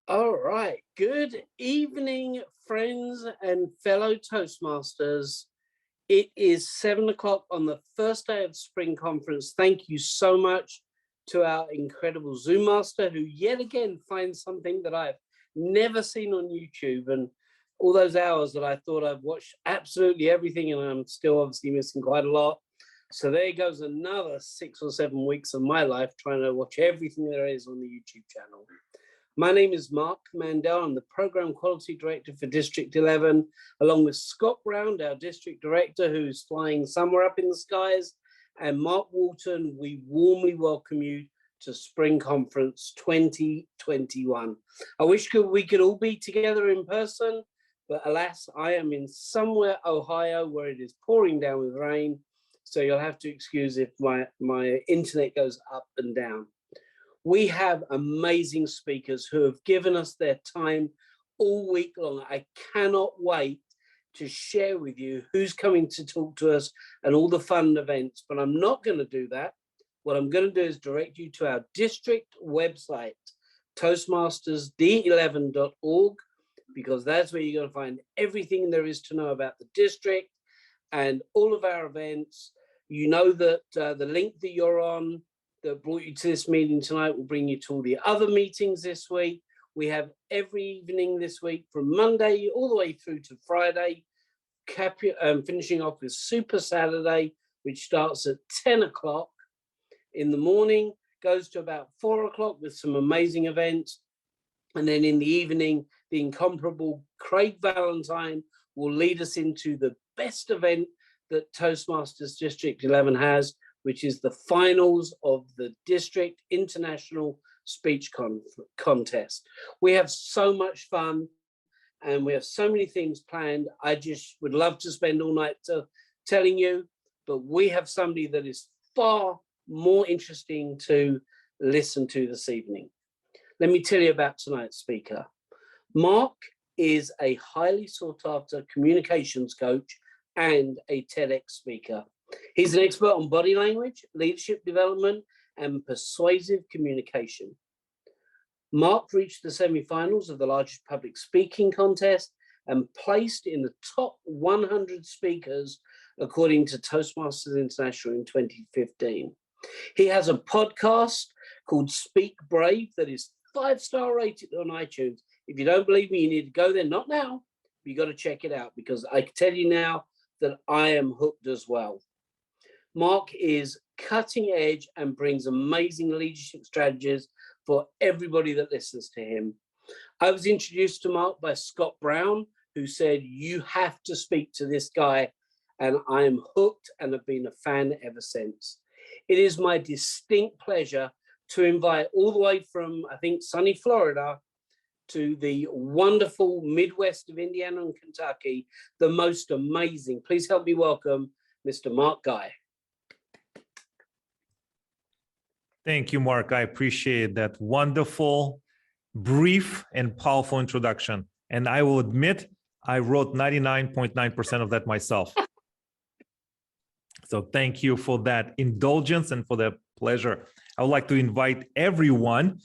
All right. Good evening, friends and fellow Toastmasters. It is 7 o'clock on the first day of spring conference. Thank you so much to our incredible Zoom master, who yet again finds something that I've never seen on YouTube. And all those hours that I thought I've watched absolutely everything, and I'm still obviously missing quite a lot. So there goes another 6 or 7 weeks of my life trying to watch everything there is on the YouTube channel. My name is Mark Mandel. I'm the Program Quality Director for District 11, along with Scott Brown, our District Director, who's flying somewhere up in the skies, and Mark Walton. We warmly welcome you to Spring Conference 2021. I wish we could all be together in person, but alas, I am in somewhere Ohio where it is pouring down with rain, so you'll have to excuse if my internet goes up and down. We have amazing speakers who have given us their time all week long. I cannot wait to share with you who's coming to talk to us and all the fun events, but I'm not going to do that. What I'm going to do is direct you to our district website, toastmastersd11.org, because that's where you're going to find everything there is to know about the district and all of our events. You know that the link that you're on that brought you to this meeting tonight will bring you to all the other meetings this week. We have every evening this week from Monday all the way through to Friday, finishing off with Super Saturday, which starts at 10 o'clock in the morning, goes to about 4 o'clock with some amazing events. And then in the evening, the incomparable Craig Valentine will lead us into the best event that Toastmasters District 11 has, which is the finals of the District International Speech Contest. We have so much fun and we have so many things planned. I just would love to spend all night telling you, but we have somebody that is far more interesting to listen to this evening. Let me tell you about tonight's speaker. Mark is a highly sought after communications coach and a TEDx speaker. He's an expert on body language, leadership development, and persuasive communication. Mark reached the semi-finals of the largest public speaking contest and placed in the top 100 speakers according to Toastmasters International in 2015. He has a podcast called Speak Brave that is 5-star rated on iTunes. If you don't believe me, you need to go there. Not now, but you got to check it out, because I can tell you now that I am hooked as well. Mark is cutting edge and brings amazing leadership strategies for everybody that listens to him. I was introduced to Mark by Scott Brown, who said, you have to speak to this guy, and I am hooked and have been a fan ever since. It is my distinct pleasure to invite all the way from, I think, sunny Florida to the wonderful Midwest of Indiana and Kentucky, the most amazing. Please help me welcome Mr. Mark Guy. Thank you, Mark. I appreciate that wonderful, brief, and powerful introduction. And I will admit, I wrote 99.9% of that myself. So thank you for that indulgence and for the pleasure. I would like to invite everyone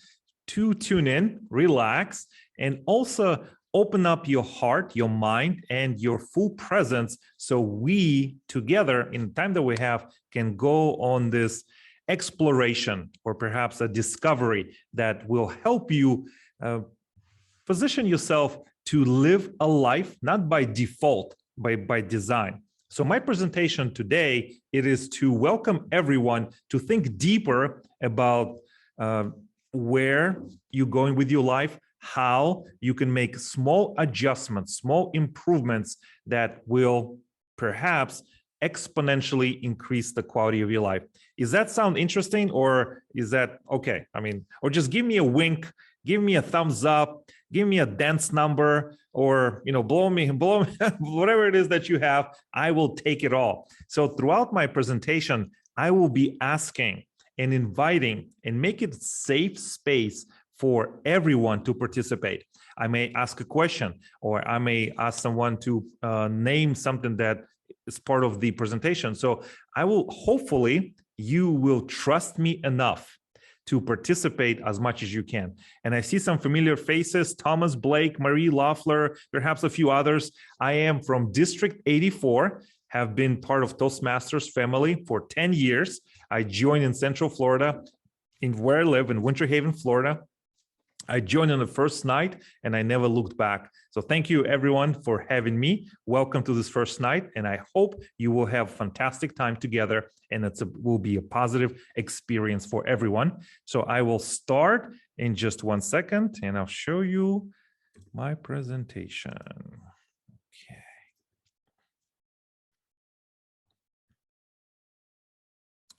to tune in, relax, and also open up your heart, your mind, and your full presence, so we together, in the time that we have, can go on this exploration or perhaps a discovery that will help you position yourself to live a life not by default, by design. So my presentation today, it is to welcome everyone to think deeper about where you're going with your life, how you can make small adjustments, small improvements that will perhaps exponentially increase the quality of your life. Does that sound interesting, or is that okay? I mean, or just give me a wink, give me a thumbs up, give me a dance number, or blow me, whatever it is that you have, I will take it all. So throughout my presentation, I will be asking and inviting and make it a safe space for everyone to participate. I may ask a question, or I may ask someone to name something that is part of the presentation. So I will, hopefully, you will trust me enough to participate as much as you can. And I see some familiar faces: Thomas, Blake, Marie Loeffler, perhaps a few others. I am from District 84, have been part of Toastmasters family for 10 years. I joined in Central Florida, in where I live in Winter Haven, Florida. I joined on the first night and I never looked back. So thank you everyone for having me. Welcome to this first night. And I hope you will have fantastic time together and will be a positive experience for everyone. So I will start in just 1 second and I'll show you my presentation. Okay.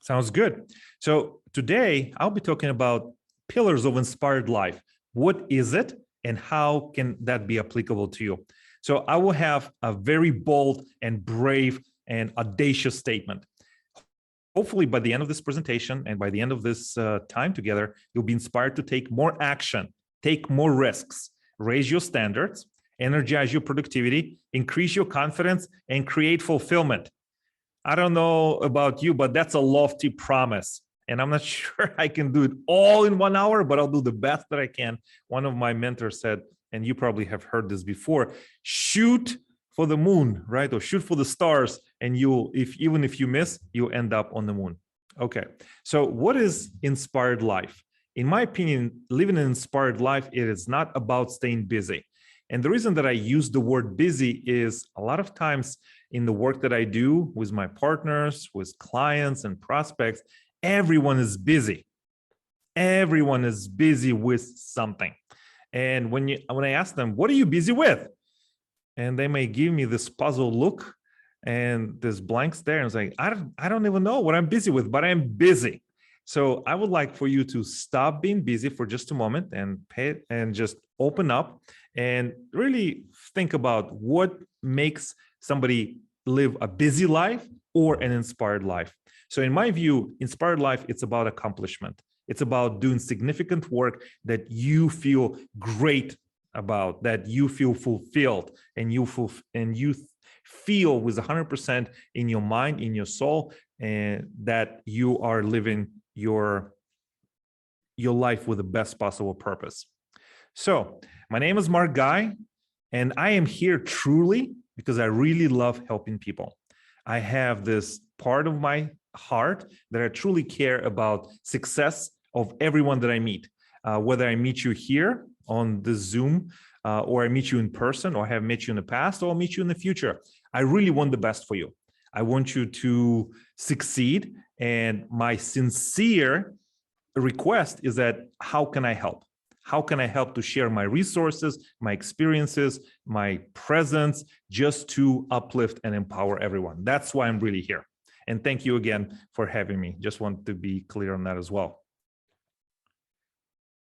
Sounds good. So today I'll be talking about pillars of inspired life. What is it and how can that be applicable to you? So I will have a very bold and brave and audacious statement. Hopefully by the end of this presentation and by the end of this time together, you'll be inspired to take more action, take more risks, raise your standards, energize your productivity, increase your confidence, and create fulfillment. I don't know about you, but that's a lofty promise. And I'm not sure I can do it all in 1 hour, but I'll do the best that I can. One of my mentors said, and you probably have heard this before, shoot for the moon, right? Or shoot for the stars. And even if you miss, you'll end up on the moon. Okay. So what is inspired life? In my opinion, living an inspired life, it is not about staying busy. And the reason that I use the word busy is a lot of times in the work that I do with my partners, with clients and prospects, everyone is busy. Everyone is busy with something. And when I ask them, what are you busy with? And they may give me this puzzled look and this blank stare and say, I don't even know what I'm busy with, but I'm busy. So I would like for you to stop being busy for just a moment and just open up and really think about what makes somebody live a busy life or an inspired life. So in my view, inspired life, it's about accomplishment. It's about doing significant work that you feel great about, that you feel fulfilled, and you feel with 100% in your mind, in your soul, and that you are living your life with the best possible purpose. So my name is Mark Guy, and I am here truly because I really love helping people. I have this part of my heart that I truly care about success of everyone that I meet, whether I meet you here on the Zoom or I meet you in person or have met you in the past or I'll meet you in the future. I really want the best for you. I want you to succeed. And my sincere request is that how can I help? How can I help to share my resources, my experiences, my presence, just to uplift and empower everyone? That's why I'm really here. And thank you again for having me. Just want to be clear on that as well.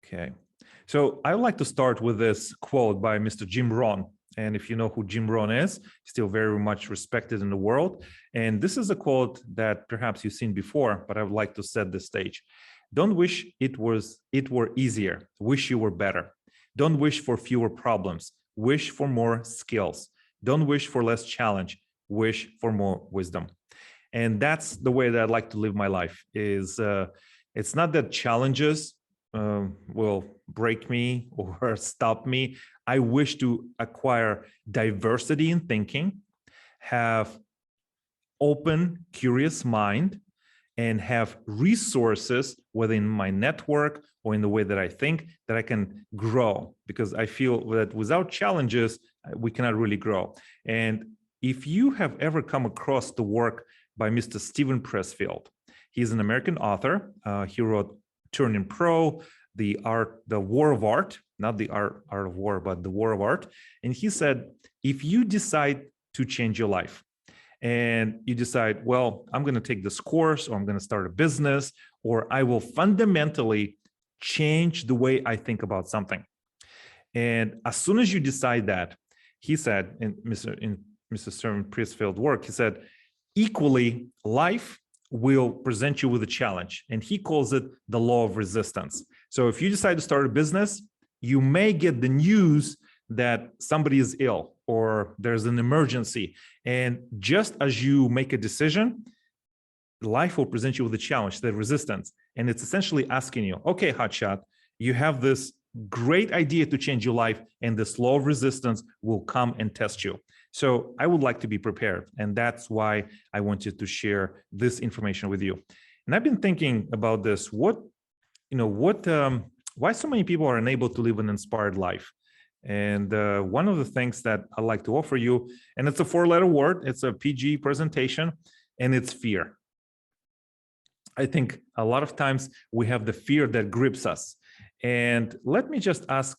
Okay. So I would like to start with this quote by Mr. Jim Rohn. And if you know who Jim Rohn is, still very much respected in the world. And this is a quote that perhaps you've seen before, but I would like to set the stage. Don't wish it were easier. Wish you were better. Don't wish for fewer problems. Wish for more skills. Don't wish for less challenge. Wish for more wisdom. And that's the way that I'd like to live my life. It's not that challenges will break me or stop me. I wish to acquire diversity in thinking, have open, curious mind, and have resources within my network or in the way that I think that I can grow, because I feel that without challenges, we cannot really grow. And if you have ever come across the work by Mr. Steven Pressfield, he's an American author. He wrote Turning Pro, the War of Art, not the art of war, but the War of Art. And he said, if you decide to change your life and you decide, well, I'm going to take this course, or I'm going to start a business, or I will fundamentally change the way I think about something. And as soon as you decide that, he said, in Mr. Steven Pressfield's work, he said, equally, life will present you with a challenge. And he calls it the law of resistance. So if you decide to start a business, you may get the news that somebody is ill or there's an emergency. And just as you make a decision, life will present you with a challenge, the resistance. And it's essentially asking you, okay, hotshot, you have this great idea to change your life, and this law of resistance will come and test you. So I would like to be prepared. And that's why I wanted to share this information with you. And I've been thinking about this. Why so many people are unable to live an inspired life? And one of the things that I'd like to offer you, and it's a 4-letter word, it's a PG presentation, and it's fear. I think a lot of times we have the fear that grips us. And let me just ask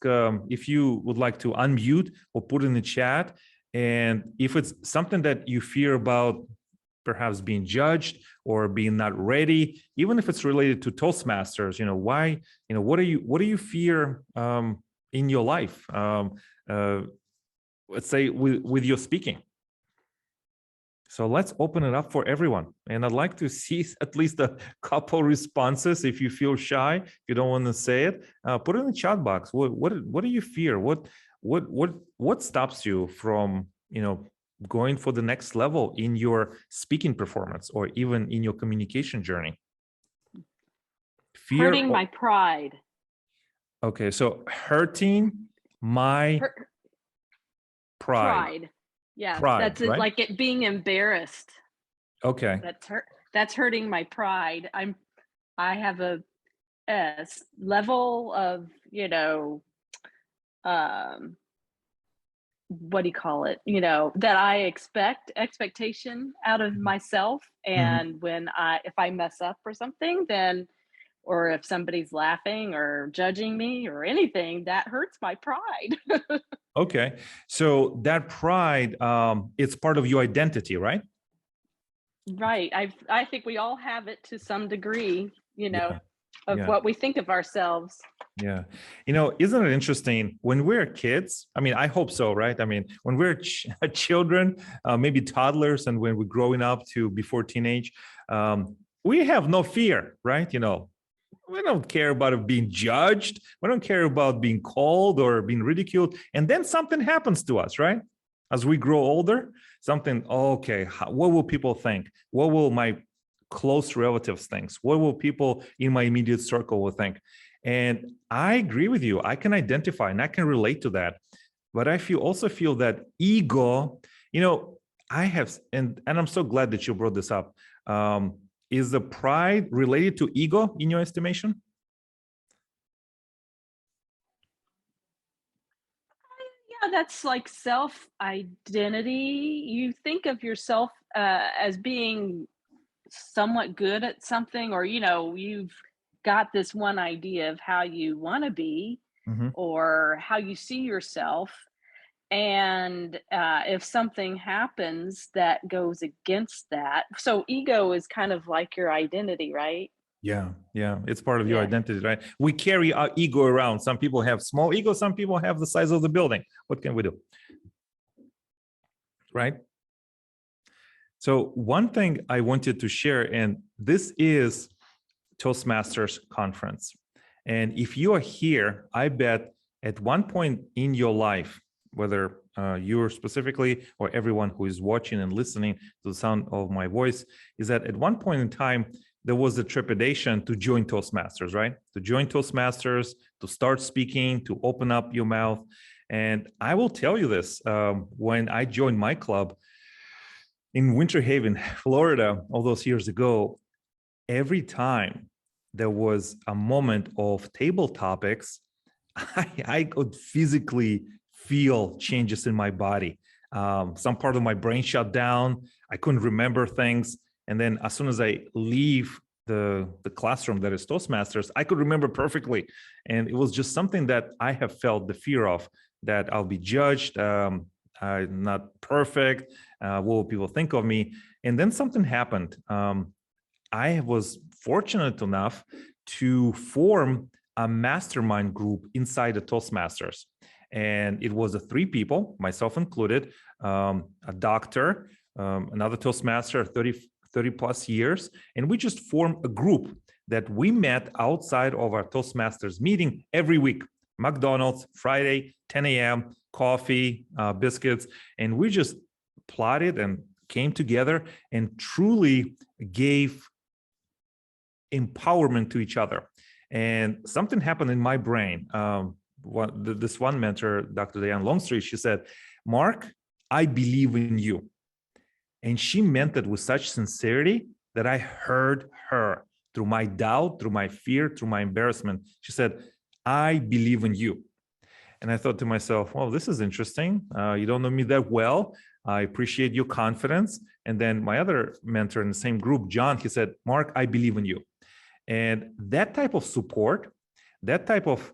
if you would like to unmute or put in the chat. And if it's something that you fear about, perhaps being judged or being not ready, even if it's related to Toastmasters, why, what do you fear in your life? Let's say with your speaking. So let's open it up for everyone. And I'd like to see at least a couple responses. If you feel shy, if you don't want to say it, put it in the chat box. What do you fear? What stops you from, going for the next level in your speaking performance or even in your communication journey? Fear. Hurting my pride. Okay, so hurting my pride. Yeah, pride, that's right? like it being embarrassed. Okay. That's hurting my pride. I have a level of, what do you call it? That I expectation out of myself. And if I mess up or something, then, or if somebody's laughing or judging me or anything, that hurts my pride. Okay. So that pride, it's part of your identity, right? Right. I think we all have it to some degree, of Yeah. what we think of ourselves. Yeah. Isn't it interesting when we're kids? I mean, I hope so, right? I mean, when we're children, maybe toddlers, and when we're growing up to before teenage, we have no fear, right? We don't care about being judged. We don't care about being called or being ridiculed. And then something happens to us, right? As we grow older, what will people think? What will my close relatives think? What will people in my immediate circle will think? And I agree with you. I can identify and I can relate to that. But I also feel that ego, I have, and I'm so glad that you brought this up. Is the pride related to ego in your estimation? Yeah, that's like self-identity. You think of yourself as being somewhat good at something, or, you've got this one idea of how you want to be or how you see yourself. And if something happens that goes against that, so ego is kind of like your identity, right? Yeah, it's part of your identity, right? We carry our ego around. Some people have small ego, some people have the size of the building. What can we do? Right? So one thing I wanted to share, and this is Toastmasters conference. And if you are here, I bet at one point in your life, whether you're specifically or everyone who is watching and listening to the sound of my voice, is that at one point in time, there was a trepidation to join Toastmasters, right? To join Toastmasters, to start speaking, to open up your mouth. And I will tell you this, when I joined my club in Winter Haven, Florida, all those years ago, every time there was a moment of table topics, I could physically feel changes in my body. Some part of my brain shut down. I couldn't remember things. And then as soon as I leave the classroom that is Toastmasters, I could remember perfectly. And it was just something that I have felt the fear of, that I'll be judged, I'm not perfect, what will people think of me? And then something happened. I was fortunate enough to form a mastermind group inside the Toastmasters. And it was 3 people, myself included, a doctor, another Toastmaster, 30 plus years. And we just formed a group that we met outside of our Toastmasters meeting every week. McDonald's, Friday, 10 a.m., coffee, biscuits. And we just plotted and came together and truly gave empowerment to each other. And something happened in my brain. This one mentor, Dr. Diane Longstreet, she said, Mark, I believe in you. And she meant it with such sincerity that I heard her through my doubt, through my fear, through my embarrassment. She said, I believe in you. And I thought to myself, well, this is interesting. You don't know me that well. I appreciate your confidence. And then my other mentor in the same group, John, he said, Mark, I believe in you. And that type of support, that type of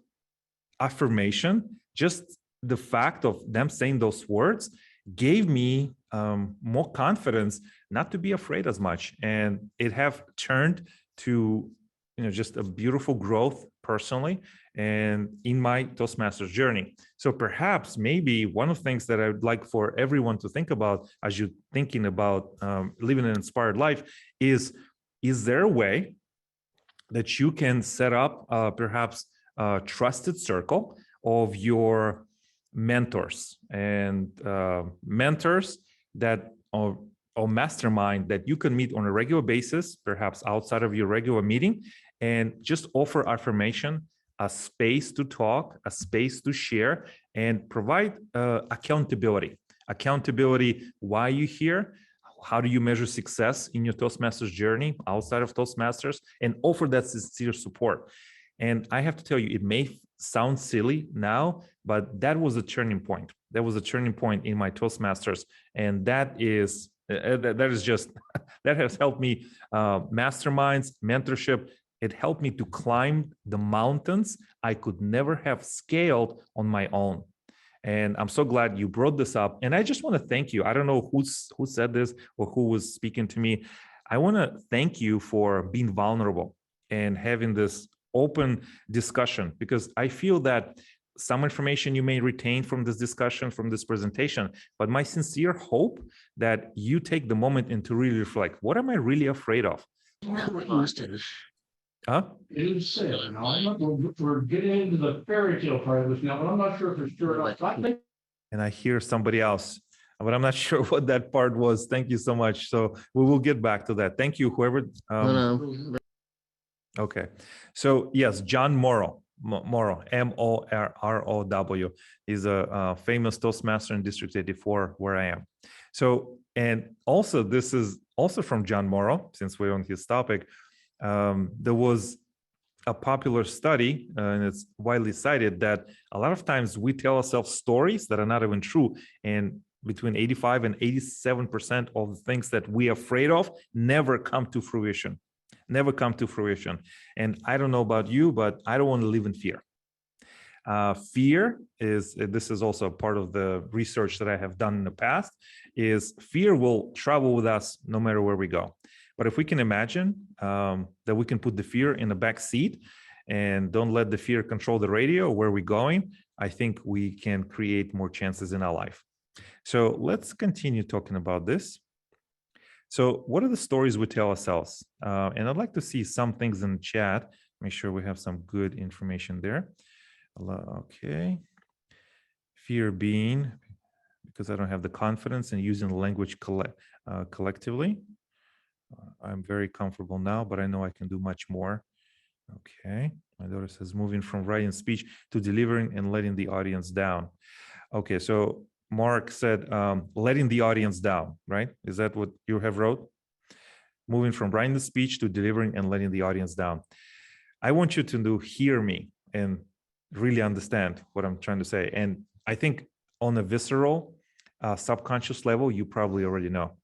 affirmation, just the fact of them saying those words gave me more confidence not to be afraid as much. And it have turned to, just a beautiful growth personally and in my Toastmasters journey. So perhaps maybe one of the things that I would like for everyone to think about as you're thinking about living an inspired life is there a way that you can set up perhaps a trusted circle of your mentors and mentors that or mastermind that you can meet on a regular basis, perhaps outside of your regular meeting, and just offer affirmation, a space to talk, a space to share, and provide accountability. Accountability, why you're here, how do you measure success in your Toastmasters journey outside of Toastmasters, and offer that sincere support. And I have to tell you, it may sound silly now, but that was a turning point. That was a turning point in my Toastmasters. And that is just, that has helped me masterminds, mentorship. It helped me to climb the mountains I could never have scaled on my own. And I'm so glad you brought this up. And I just want to thank you. I don't know who said this or who was speaking to me. I want to thank you for being vulnerable and having this open discussion, because I feel that some information you may retain from this discussion, from this presentation, but my sincere hope that you take the moment and to really reflect, what am I really afraid of? Huh? It is sale. Now, we're getting into the fairy tale part of this now, but I'm not sure if it's true or not. And I hear somebody else, but I'm not sure what that part was. Thank you so much. So we will get back to that. Thank you, whoever. Okay. So yes, John Morrow, M-O-R-R-O-W, is a famous Toastmaster in District 84 where I am. So, and also this is also from John Morrow, since we're on his topic. There was a popular study, and it's widely cited, that a lot of times we tell ourselves stories that are not even true. And between 85 and 87% of the things that we are afraid of never come to fruition. Never come to fruition. And I don't know about you, but I don't want to live in fear. Fear is, this is also a part of the research that I have done in the past, is fear will travel with us no matter where we go. But if we can imagine that we can put the fear in the back seat and don't let the fear control the radio, where we're going, I think we can create more chances in our life. So let's continue talking about this. So what are the stories we tell ourselves? And I'd like to see some things in the chat. Make sure we have some good information there. Okay. Fear being, because I don't have the confidence in using the language collectively. I'm very comfortable now, but I know I can do much more. Okay. My daughter says moving from writing speech to delivering and letting the audience down. Okay. So Mark said, letting the audience down, right? Is that what you have wrote? Moving from writing the speech to delivering and letting the audience down. I want you to hear me and really understand what I'm trying to say. And I think on a visceral, subconscious level, you probably already know.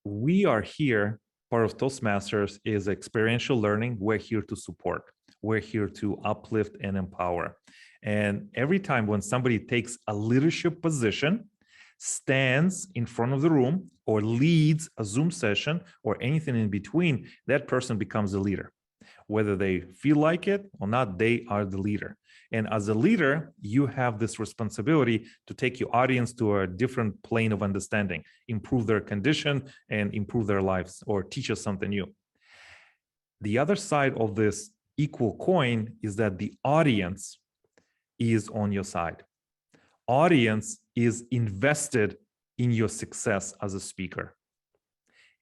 We are here, part of Toastmasters is experiential learning. We're here to support. We're here to uplift and empower. And every time when somebody takes a leadership position, stands in front of the room, or leads a Zoom session, or anything in between, that person becomes a leader. Whether they feel like it or not, they are the leader. And as a leader, you have this responsibility to take your audience to a different plane of understanding, improve their condition and improve their lives, or teach us something new. The other side of this equal coin is that the audience is on your side. Audience is invested in your success as a speaker.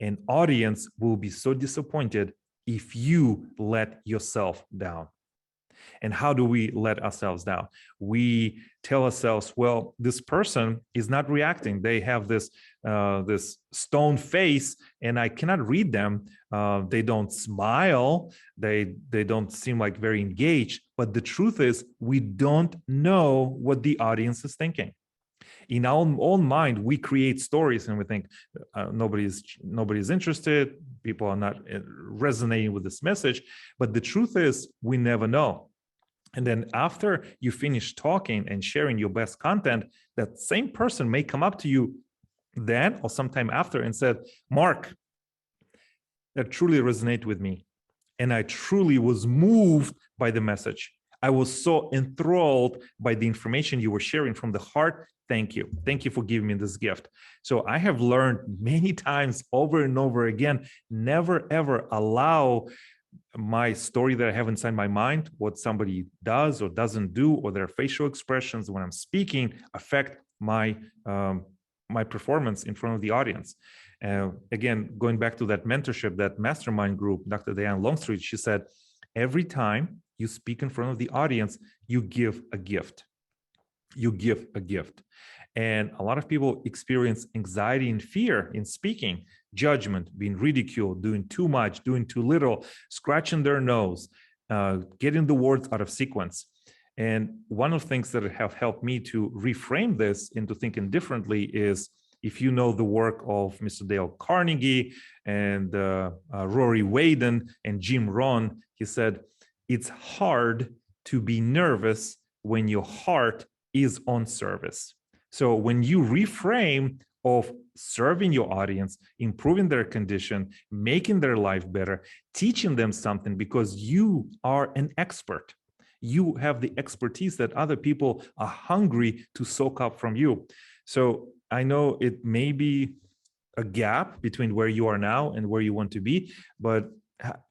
And audience will be so disappointed if you let yourself down. And how do we let ourselves down? We tell ourselves, well, this person is not reacting. They have this this stone face, and I cannot read them. They don't smile. They don't seem like very engaged. But the truth is, we don't know what the audience is thinking. In our own mind, we create stories, and we think nobody's interested. People are not resonating with this message. But the truth is, we never know. And then after you finish talking and sharing your best content, that same person may come up to you then or sometime after and said, Mark, that truly resonated with me. And I truly was moved by the message. I was so enthralled by the information you were sharing from the heart. Thank you. Thank you for giving me this gift. So I have learned many times over and over again, never ever allow my story that I have inside my mind, what somebody does or doesn't do, or their facial expressions when I'm speaking, affect my my performance in front of the audience. Again, going back to that mentorship, that mastermind group, Dr. Diane Longstreet, she said, every time you speak in front of the audience, you give a gift. You give a gift. And a lot of people experience anxiety and fear in speaking, judgment, being ridiculed, doing too much, doing too little, scratching their nose, getting the words out of sequence. And one of the things that have helped me to reframe this into thinking differently is, if you know the work of Mr. Dale Carnegie and Rory Waden and Jim Rohn, he said, it's hard to be nervous when your heart is on service. So when you reframe of serving your audience, improving their condition, making their life better, teaching them something because you are an expert. You have the expertise that other people are hungry to soak up from you. So I know it may be a gap between where you are now and where you want to be, but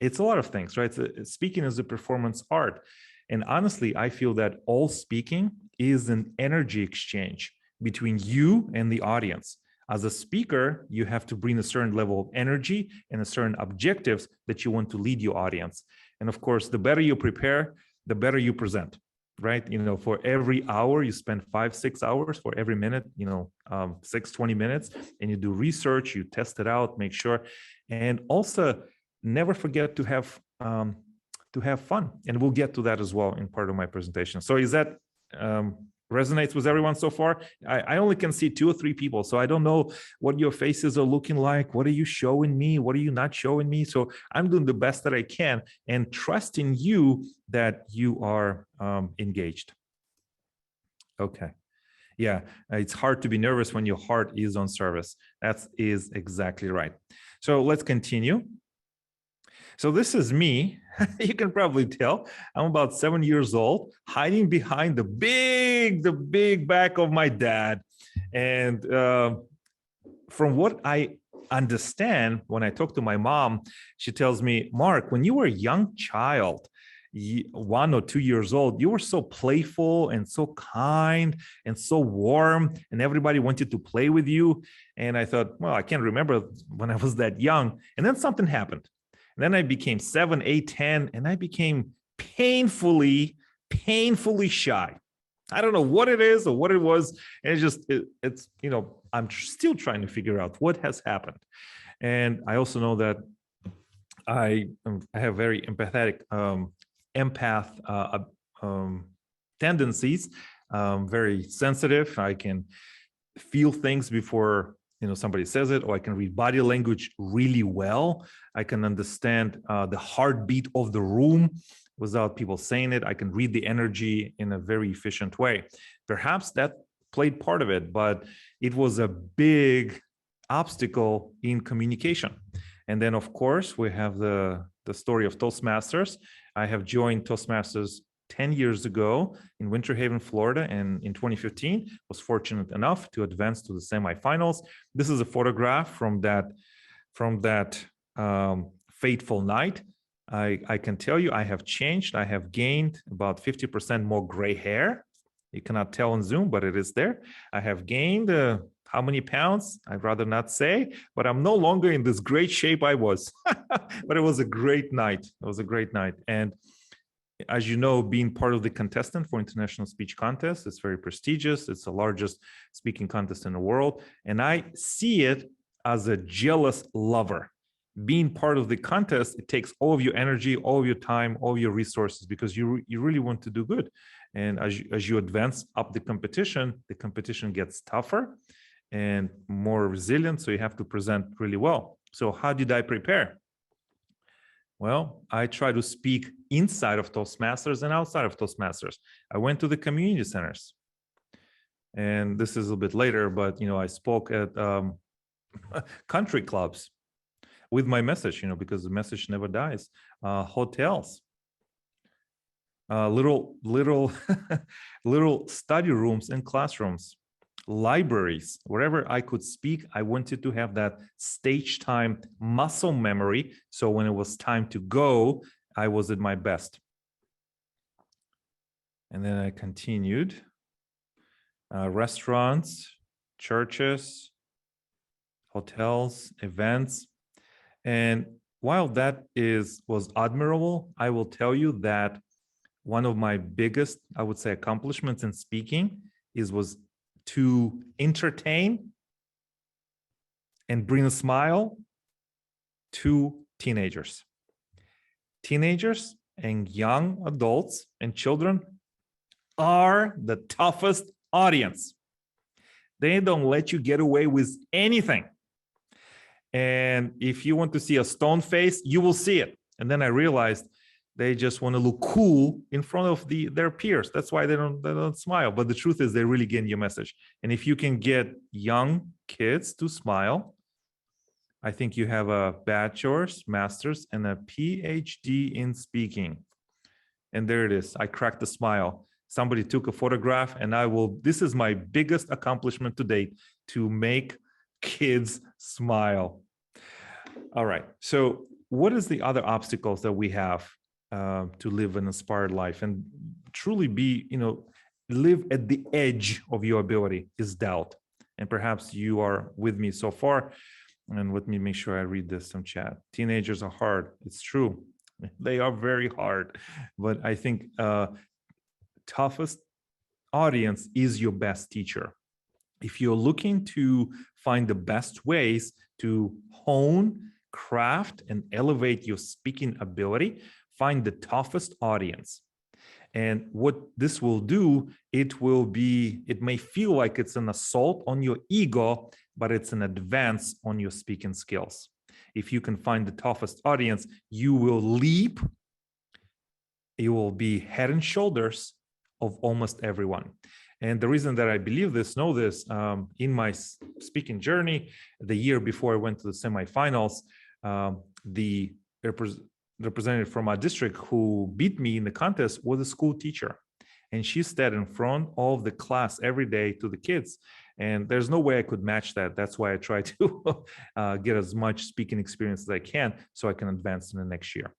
it's a lot of things, right? Speaking is a performance art. And honestly, I feel that all speaking is an energy exchange between you and the audience. As a speaker, you have to bring a certain level of energy and a certain objectives that you want to lead your audience. And of course, the better you prepare, the better you present, right? You know, for every hour, you spend 5-6 hours. For every minute, 20 minutes, and you do research, you test it out, make sure. And also never forget to have fun. And we'll get to that as well in part of my presentation. So is that resonates with everyone so far? I only can see 2 or 3 people, so I don't know what your faces are looking like. What are you showing me? What are you not showing me? So I'm doing the best that I can and trusting you that you are engaged. Okay. Yeah, it's hard to be nervous when your heart is on service. That is exactly right. So let's continue. So this is me. You can probably tell I'm about 7 years old, hiding behind the big back of my dad. And from what I understand, when I talk to my mom, she tells me, Mark, when you were a young child, 1 or 2 years old, you were so playful and so kind and so warm, and everybody wanted to play with you. And I thought, well, I can't remember when I was that young. And then something happened. And then I became 7, 8, 10, and I became painfully shy. I don't know what it is or what it was. And it's I'm still trying to figure out what has happened. And I also know that I have very empathetic empath tendencies, very sensitive. I can feel things before somebody says it, or I can read body language really well. I can understand the heartbeat of the room without people saying it. I can read the energy in a very efficient way. Perhaps that played part of it, but it was a big obstacle in communication. And then, of course, we have the story of Toastmasters. I have joined Toastmasters 10 years ago in Winter Haven, Florida, and in 2015 was fortunate enough to advance to the semifinals. This is a photograph from that fateful night. I can tell you I have changed. I have gained about 50% more gray hair. You cannot tell on Zoom, but it is there. I have gained How many pounds? I'd rather not say, but I'm no longer in this great shape I was. But it was a great night. It was a great night. And as you know, being part of the contestant for International Speech Contest, it's very prestigious. It's the largest speaking contest in the world. And I see it as a jealous lover. Being part of the contest, it takes all of your energy, all of your time, all of your resources, because you really want to do good. And as you advance up the competition gets tougher and more resilient. So you have to present really well. So how did I prepare? Well, I try to speak inside of Toastmasters and outside of Toastmasters. I went to the community centers. And this is a bit later, but I spoke at country clubs with my message, because the message never dies. Hotels, little little study rooms and classrooms, libraries, wherever I could speak. I wanted to have that stage time muscle memory. So when it was time to go, I was at my best. And then I continued. Restaurants, churches, hotels, events. And while that was admirable, I will tell you that one of my biggest, I would say, accomplishments in speaking was to entertain and bring a smile to teenagers. Teenagers and young adults and children are the toughest audience. They don't let you get away with anything. And if you want to see a stone face, you will see it. And then I realized they just want to look cool in front of their peers. That's why they don't smile. But the truth is, they're really getting your message. And if you can get young kids to smile, I think you have a bachelor's, master's, and a PhD in speaking. And there it is. I cracked a smile. Somebody took a photograph, and this is my biggest accomplishment to date, to make kids smile. All right. So what is the other obstacles that we have to live an inspired life and truly be, live at the edge of your ability is doubt. And perhaps you are with me so far. And let me make sure I read this from chat. Teenagers are hard. It's true. They are very hard. But I think toughest audience is your best teacher. If you're looking to find the best ways to hone, craft, and elevate your speaking ability, find the toughest audience. And what this will do, it may feel like it's an assault on your ego, but it's an advance on your speaking skills. If you can find the toughest audience, you will leap. You will be head and shoulders of almost everyone. And the reason that I believe this, know this, in my speaking journey, the year before I went to the semifinals, the representative from our district who beat me in the contest was a school teacher. And she stood in front of the class every day to the kids. And there's no way I could match that. That's why I try to get as much speaking experience as I can so I can advance in the next year.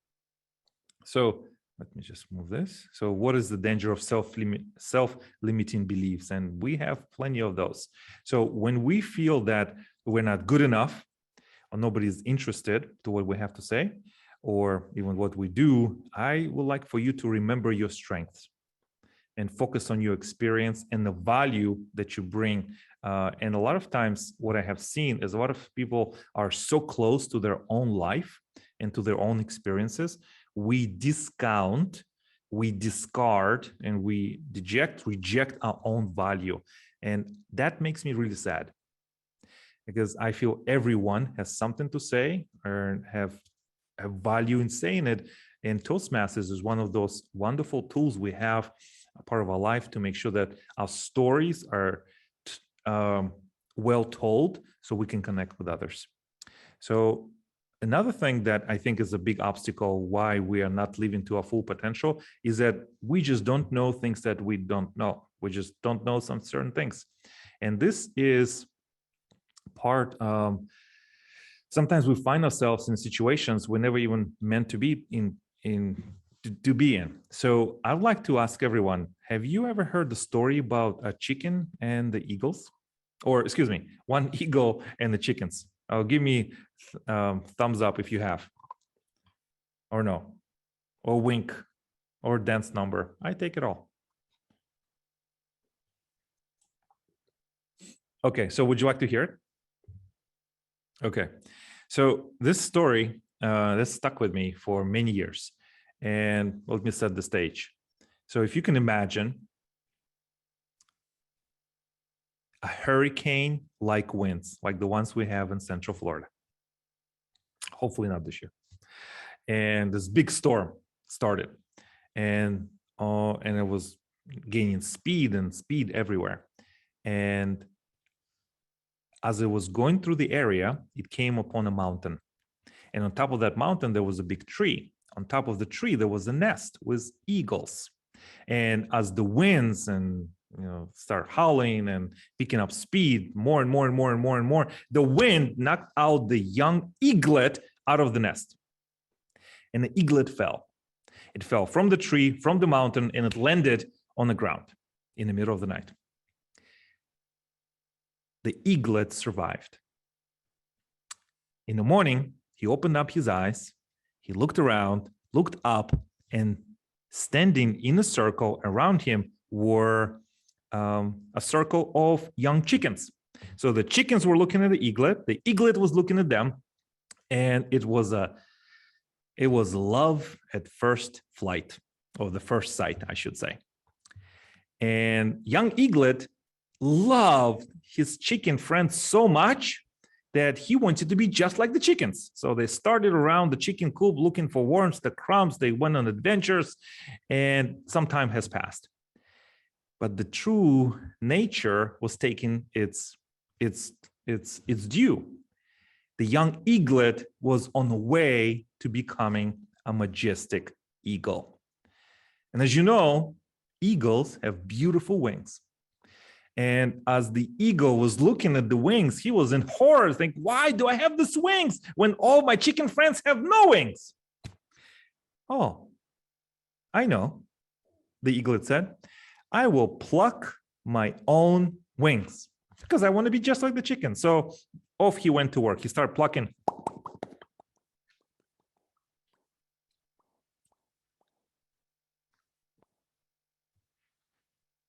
So let me just move this. So what is the danger of self-limiting beliefs? And we have plenty of those. So when we feel that we're not good enough, or nobody's interested to what we have to say, or even what we do, I would like for you to remember your strengths and focus on your experience and the value that you bring. And a lot of times what I have seen is a lot of people are so close to their own life and to their own experiences. We discount, we discard, and we reject our own value. And that makes me really sad, because I feel everyone has something to say or have value in saying it. And Toastmasters is one of those wonderful tools we have, a part of our life, to make sure that our stories are well told so we can connect with others. So another thing that I think is a big obstacle why we are not living to our full potential is that we just don't know things that we don't know. We just don't know some certain things. And this is part, sometimes we find ourselves in situations we never even meant to be to be in. So I'd like to ask everyone, have you ever heard the story about a chicken and the eagles? or excuse me, one eagle and the chickens. Give me thumbs up if you have, or no, or wink, or dance number. I take it all. Okay, so would you like to hear it? Okay, so this story this stuck with me for many years, and let me set the stage. So if you can imagine a hurricane-like winds, like the ones we have in Central Florida. Hopefully not this year. And this big storm started, and it was gaining speed everywhere. And as it was going through the area, it came upon a mountain. And on top of that mountain, there was a big tree. On top of the tree, there was a nest with eagles. And as the winds and start howling and picking up speed more and more and more and more and more, the wind knocked out the young eaglet out of the nest. And the eaglet fell. It fell from the tree, from the mountain, and it landed on the ground in the middle of the night. The eaglet survived. In the morning, he opened up his eyes, he looked around, looked up, and standing in a circle around him were a circle of young chickens. So the chickens were looking at the eaglet was looking at them, and it was love at first flight, or the first sight, I should say. And young eaglet loved his chicken friends so much that he wanted to be just like the chickens. So they started around the chicken coop looking for worms, the crumbs. They went on adventures, and some time has passed. But the true nature was taking its due. The young eaglet was on the way to becoming a majestic eagle. And as you know, eagles have beautiful wings. And as the eagle was looking at the wings, he was in horror, thinking, why do I have these wings when all my chicken friends have no wings? Oh, I know, the eaglet said. I will pluck my own wings because I want to be just like the chicken. So off he went to work. He started plucking.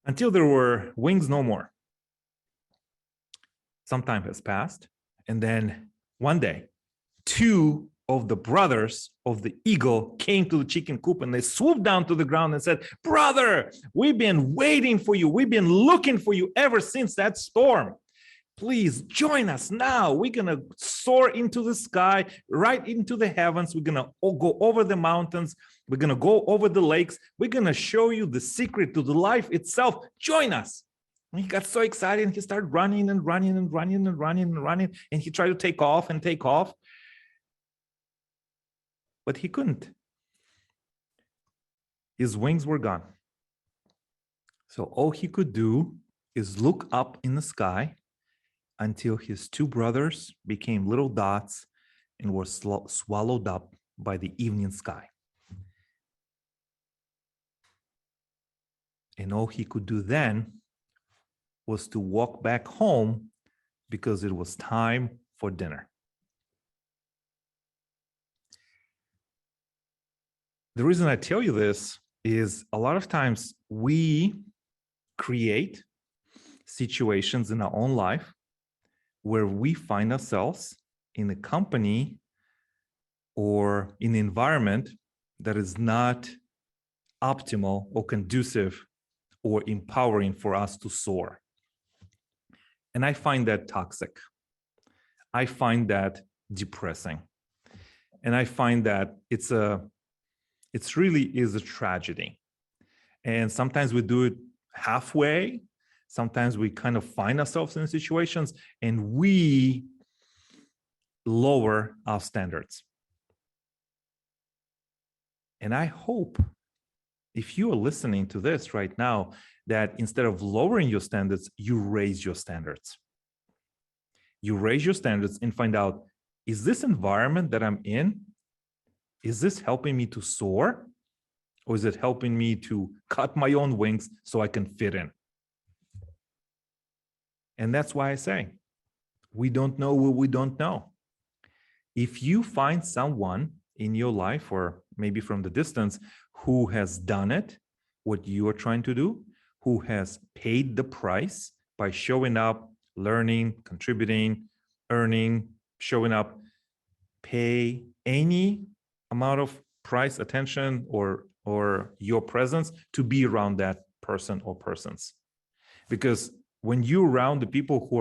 Until there were wings no more. Some time has passed. And then one day, two of the brothers of the eagle came to the chicken coop, and they swooped down to the ground and said, brother, we've been waiting for you. We've been looking for you ever since that storm. Please join us now. We're going to soar into the sky, right into the heavens. We're going to go over the mountains. We're going to go over the lakes. We're going to show you the secret to the life itself. Join us. And he got so excited, and he started running and running and running and running and running. And he tried to take off and take off. But he couldn't. His wings were gone. So all he could do is look up in the sky until his two brothers became little dots and were swallowed up by the evening sky. And all he could do then was to walk back home because it was time for dinner. The reason I tell you this is a lot of times we create situations in our own life where we find ourselves in a company or in an environment that is not optimal or conducive or empowering for us to soar. And I find that toxic. I find that depressing. And I find that it's really is a tragedy. And sometimes we do it halfway. Sometimes we kind of find ourselves in situations and we lower our standards. And I hope if you are listening to this right now, that instead of lowering your standards, you raise your standards. You raise your standards and find out, is this environment that I'm in, is this helping me to soar? Or is it helping me to cut my own wings so I can fit in? And that's why I say, we don't know what we don't know. If you find someone in your life, or maybe from the distance, who has done it, what you are trying to do, who has paid the price by showing up, learning, contributing, earning, showing up, pay any amount of price, attention, or your presence to be around that person or persons. Because when you're around the people who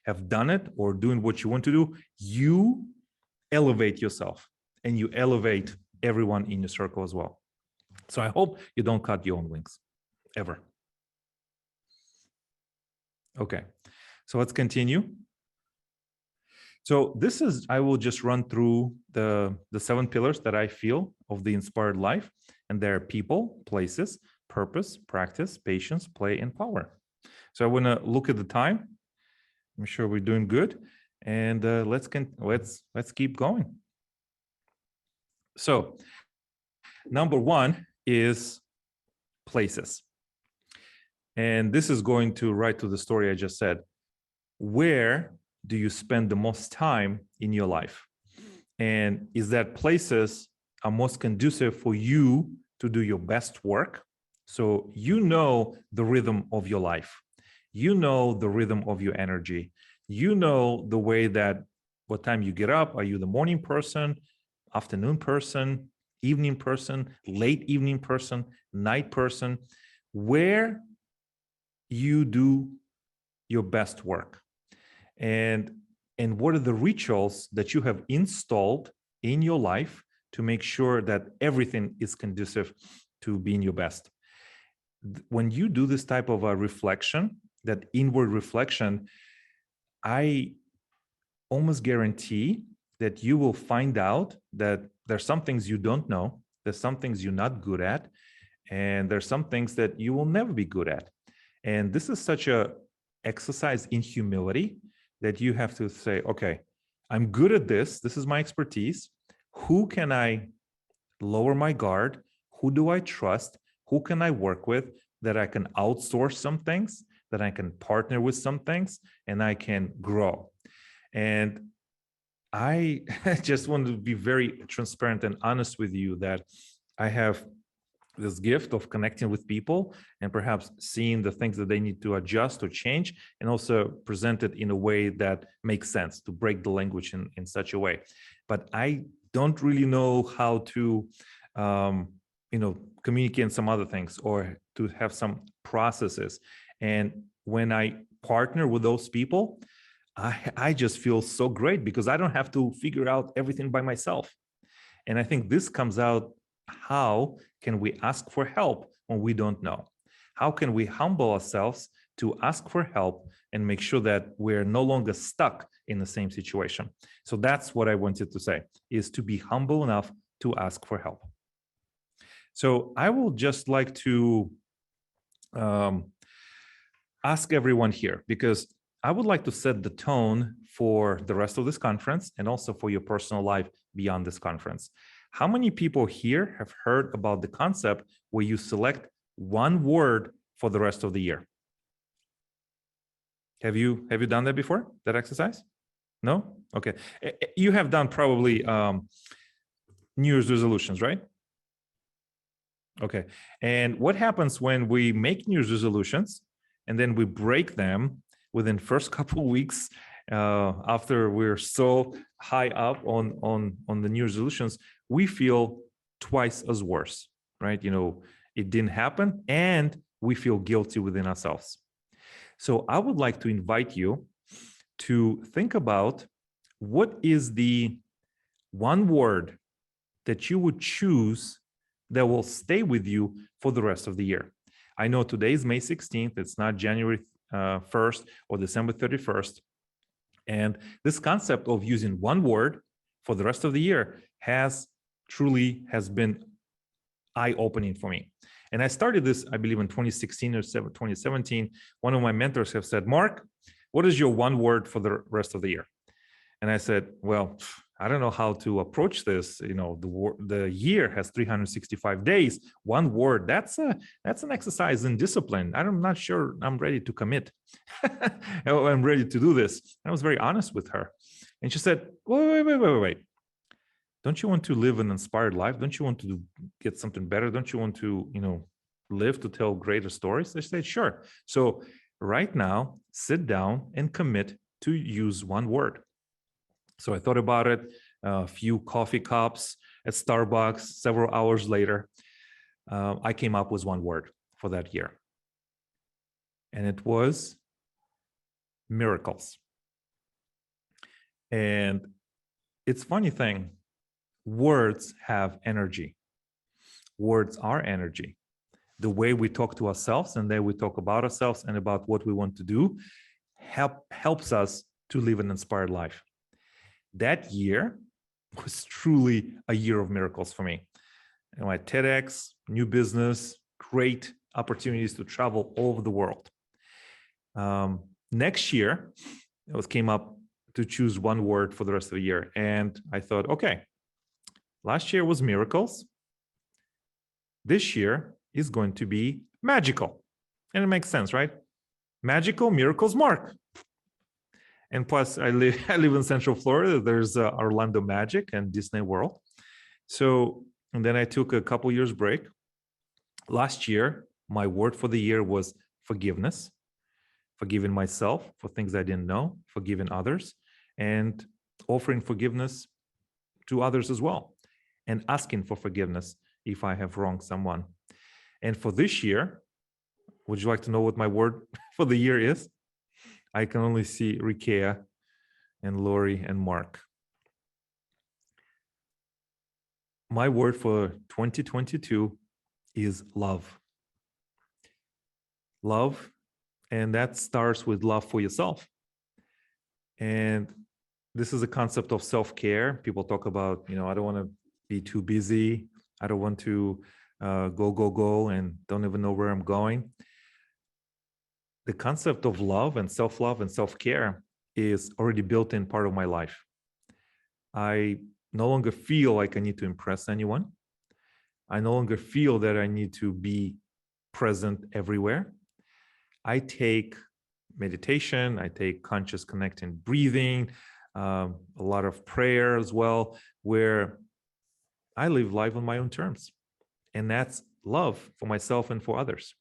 have done it or doing what you want to do, you elevate yourself and you elevate everyone in your circle as well. So I hope you don't cut your own wings, ever. Okay, so let's continue. So this is, I will just run through the 7 pillars that I feel of the inspired life, and they're people, places, purpose, practice, patience, play, and power. So I want to look at the time. I'm sure we're doing good, and let's keep going. So number 1 is places, and this is going to right to the story I just said. Where do you spend the most time in your life? And is that places are most conducive for you to do your best work? So you know the rhythm of your life. You know the rhythm of your energy. You know the way that what time you get up. Are you the morning person, afternoon person, evening person, late evening person, night person? Where you do your best work. And what are the rituals that you have installed in your life to make sure that everything is conducive to being your best? When you do this type of a reflection, that inward reflection, I almost guarantee that you will find out that there's some things you don't know, there's some things you're not good at, and there's some things that you will never be good at. And this is such a exercise in humility that you have to say, okay, I'm good at this. This is my expertise. Who can I lower my guard? Who do I trust? Who can I work with that I can outsource some things, that I can partner with some things, and I can grow? And I just want to be very transparent and honest with you that I have this gift of connecting with people and perhaps seeing the things that they need to adjust or change, and also present it in a way that makes sense, to break the language in such a way. But I don't really know how to, communicate some other things or to have some processes. And when I partner with those people, I just feel so great because I don't have to figure out everything by myself. And I think this comes out, how can we ask for help when we don't know? How can we humble ourselves to ask for help and make sure that we're no longer stuck in the same situation? So that's what I wanted to say, is to be humble enough to ask for help. So I will just like to ask everyone here, because I would like to set the tone for the rest of this conference and also for your personal life beyond this conference. How many people here have heard about the concept where you select one word for the rest of the year? Have you done that before, that exercise? No? Okay. You have done probably New Year's resolutions, right? Okay. And what happens when we make New Year's resolutions and then we break them within first couple of weeks after we're so high up on the New Year's resolutions? We feel twice as worse, right? It didn't happen, and we feel guilty within ourselves. So I would like to invite you to think about, what is the one word that you would choose that will stay with you for the rest of the year? I know today is May 16th. It's not January 1st or December 31st. And this concept of using one word for the rest of the year has been eye-opening for me. And I started this, I believe, in 2016 or 2017. One of my mentors have said, Mark, what is your one word for the rest of the year? And I said, well, I don't know how to approach this. You know, the year has 365 days. One word, that's an exercise in discipline. I'm not sure I'm ready to commit. I'm ready to do this. I was very honest with her. And she said, wait. Don't you want to live an inspired life? Don't you want to get something better? Don't you want to, live to tell greater stories? I said, sure. So right now, sit down and commit to use one word. So I thought about it, a few coffee cups at Starbucks, several hours later, I came up with one word for that year. And it was miracles. And it's a funny thing, words have energy. Words are energy. The way we talk to ourselves and then we talk about ourselves and about what we want to do helps us to live an inspired life. That year was truly a year of miracles for me. And my TEDx, new business, great opportunities to travel all over the world. Next year, it came up to choose one word for the rest of the year. And I thought, okay, last year was miracles. This year is going to be magical. And it makes sense, right? Magical, miracles, Mark. And plus, I live in Central Florida. There's Orlando Magic and Disney World. So, and then I took a couple years break. Last year, my word for the year was forgiveness. Forgiving myself for things I didn't know, forgiving others, and offering forgiveness to others as well, and asking for forgiveness if I have wronged someone. And for this year, would you like to know what my word for the year is? I can only see Rikea and Lori and Mark. My word for 2022 is love. Love, and that starts with love for yourself. And this is a concept of self-care. People talk about, I don't want to be too busy. I don't want to go, and don't even know where I'm going. The concept of love and self-care is already built in part of my life. I no longer feel like I need to impress anyone. I no longer feel that I need to be present everywhere. I take meditation, I take conscious connecting breathing, a lot of prayer as well, where I live life on my own terms. And that's love for myself and for others.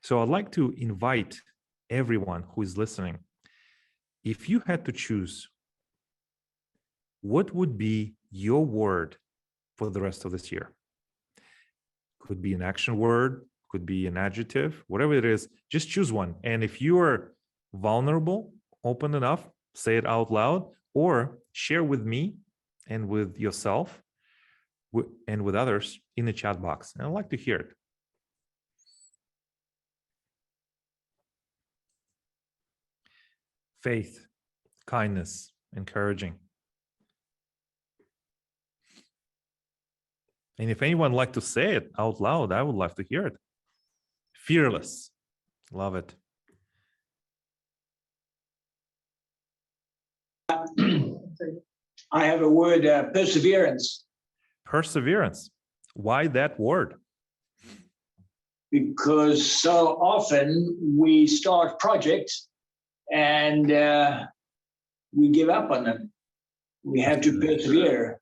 So I'd like to invite everyone who is listening, if you had to choose, what would be your word for the rest of this year? Could be an action word, could be an adjective, whatever it is, just choose one. And if you are vulnerable, open enough, say it out loud, or share with me and with yourself and with others in the chat box. And I'd like to hear it. Faith, kindness, encouraging. And if anyone would like to say it out loud, I would love to hear it. Fearless. Love it. I have a word, perseverance. Perseverance. Why that word? Because so often we start projects and we give up on them. We have to persevere.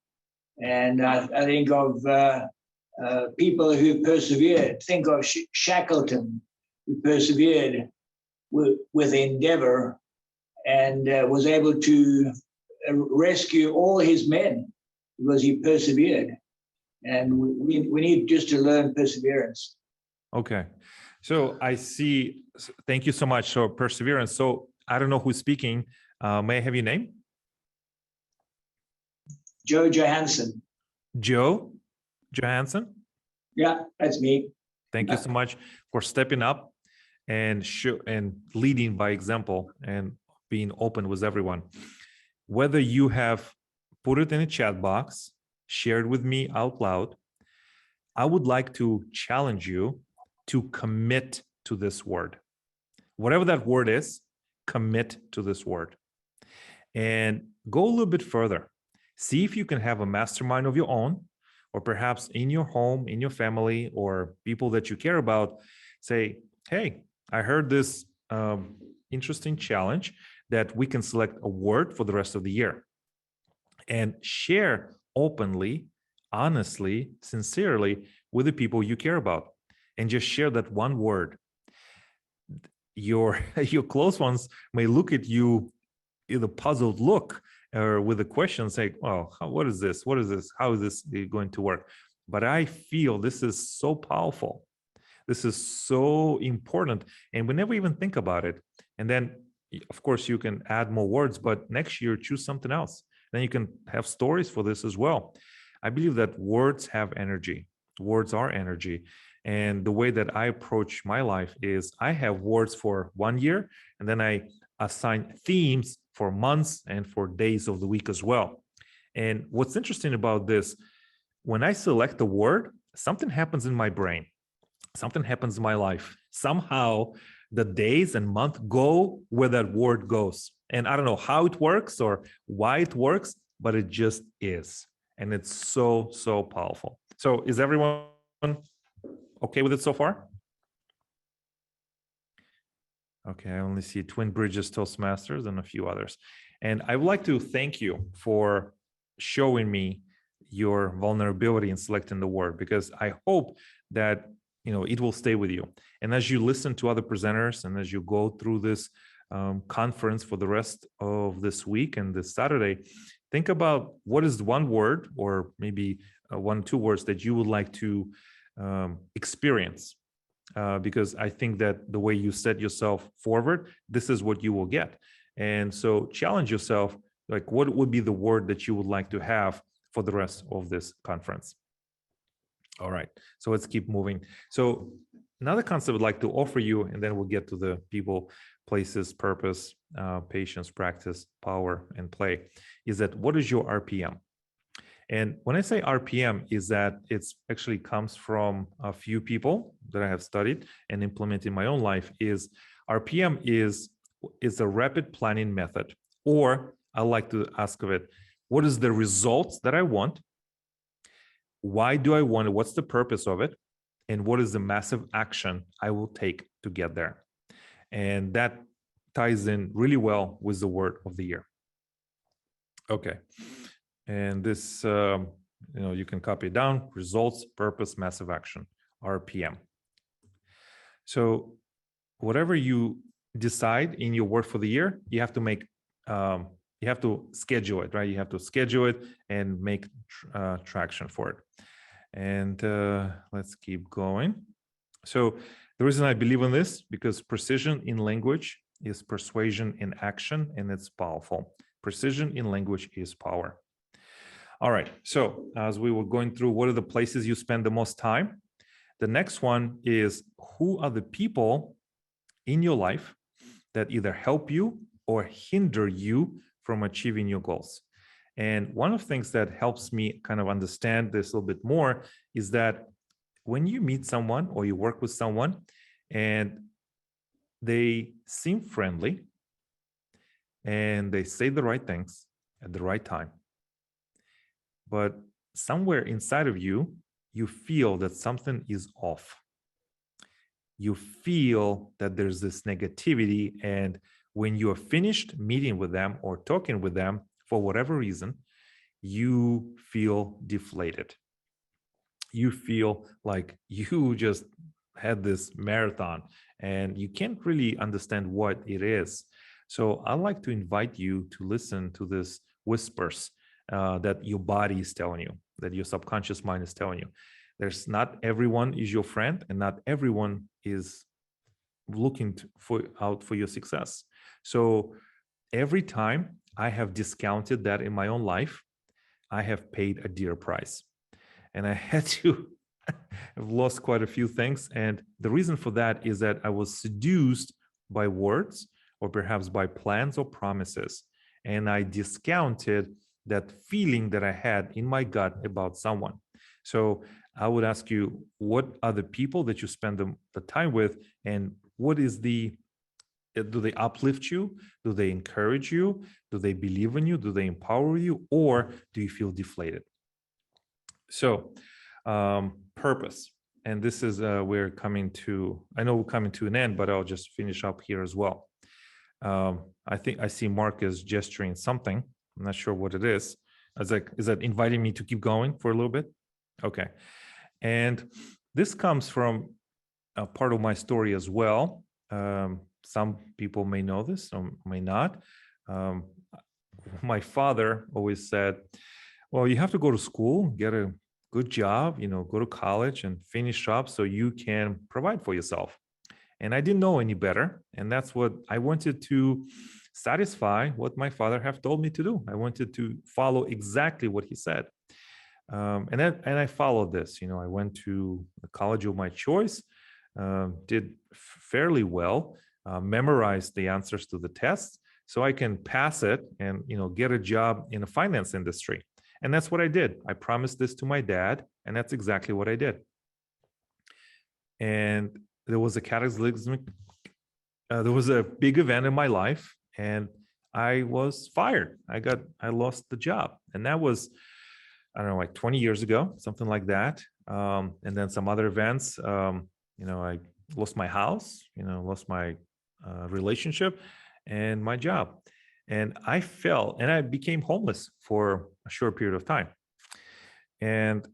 And I think of people who persevered. Think of Shackleton, who persevered with endeavor and was able to rescue all his men because he persevered. And we need just to learn perseverance. Okay. So I see. Thank you so much. So perseverance. So I don't know who's speaking. May I have your name? Joe Johansson. Joe Johansson? Yeah, that's me. Thank you so much for stepping up and leading by example and being open with everyone. Whether you have put it in a chat box, shared with me out loud, I would like to challenge you to commit to this word. Whatever that word is, commit to this word. And go a little bit further. See if you can have a mastermind of your own, or perhaps in your home, in your family, or people that you care about. Say, hey, I heard this interesting challenge that we can select a word for the rest of the year, and share openly, honestly, sincerely with the people you care about, and just share that one word. Your close ones may look at you with a puzzled look or with a question, say, "Oh, what is this? What is this? How is this going to work?" But I feel this is so powerful. This is so important, and we never even think about it. And then, of course, you can add more words, but next year choose something else. Then you can have stories for this as well. I believe that words have energy. Words are energy. And the way that I approach my life is I have words for 1 year, and then I assign themes for months and for days of the week as well. And what's interesting about this, when I select a word, something happens in my brain, something happens in my life. Somehow the days and month go where that word goes. And I don't know how it works or why it works, but it just is. And it's so, so powerful. So is everyone okay with it so far? Okay, I only see Twin Bridges Toastmasters and a few others. And I would like to thank you for showing me your vulnerability in selecting the word, because I hope that it will stay with you. And as you listen to other presenters and as you go through this conference for the rest of this week and this Saturday, think about what is one word or maybe 1 or 2 words that you would like to experience. Because I think that the way you set yourself forward, this is what you will get. And so challenge yourself, like what would be the word that you would like to have for the rest of this conference? All right, so let's keep moving. So another concept I'd like to offer you, and then we'll get to the people, places, purpose, patience, practice, power, and play, is that what is your RPM? And when I say RPM, is that it's actually comes from a few people that I have studied and implemented in my own life. Is RPM is a rapid planning method, or I like to ask of it, what is the results that I want? Why do I want it? What's the purpose of it? And what is the massive action I will take to get there? And that ties in really well with the word of the year. Okay. And this, you can copy it down: results, purpose, massive action, RPM. So whatever you decide in your word for the year, you have to make, you have to schedule it, right? You have to schedule it and make traction for it. And let's keep going. So the reason I believe in this, because precision in language is persuasion in action, and it's powerful. Precision in language is power. All right, so as we were going through what are the places you spend the most time, the next one is who are the people in your life that either help you or hinder you from achieving your goals. And one of the things that helps me kind of understand this a little bit more is that when you meet someone or you work with someone and they seem friendly and they say the right things at the right time, but somewhere inside of you, you feel that something is off. You feel that there's this negativity, and when you are finished meeting with them or talking with them, for whatever reason, you feel deflated. You feel like you just had this marathon and you can't really understand what it is. So I'd like to invite you to listen to this whispers that your body is telling you, that your subconscious mind is telling you. There's not everyone is your friend, and not everyone is looking out for your success. So every time I have discounted that in my own life, I have paid a dear price. And I had to have lost quite a few things. And the reason for that is that I was seduced by words or perhaps by plans or promises. And I discounted that feeling that I had in my gut about someone. So I would ask you, what are the people that you spend the time with, and what is the Do they uplift you? Do they encourage you? Do they believe in you? Do they empower you? Or do you feel deflated? So, purpose. And this is, we're coming to, I know we're coming to an end, but I'll just finish up here as well. I think I see Mark is gesturing something. I'm not sure what it is. Is that inviting me to keep going for a little bit? Okay. And this comes from a part of my story as well. Some people may know this, some may not. My father always said, well, you have to go to school, get a good job, go to college and finish up so you can provide for yourself. And I didn't know any better. And that's what I wanted to satisfy what my father have told me to do. I wanted to follow exactly what he said. And I followed this. I went to the college of my choice, did fairly well, memorized the answers to the tests so I can pass it and get a job in the finance industry. And that's what I did. I promised this to my dad, and that's exactly what I did. And there was a cataclysmic, there was a big event in my life, and I was fired. I lost the job, and that was, I don't know, like 20 years ago, something like that. And then some other events. I lost my house. Lost my relationship, and my job. And I fell and I became homeless for a short period of time. And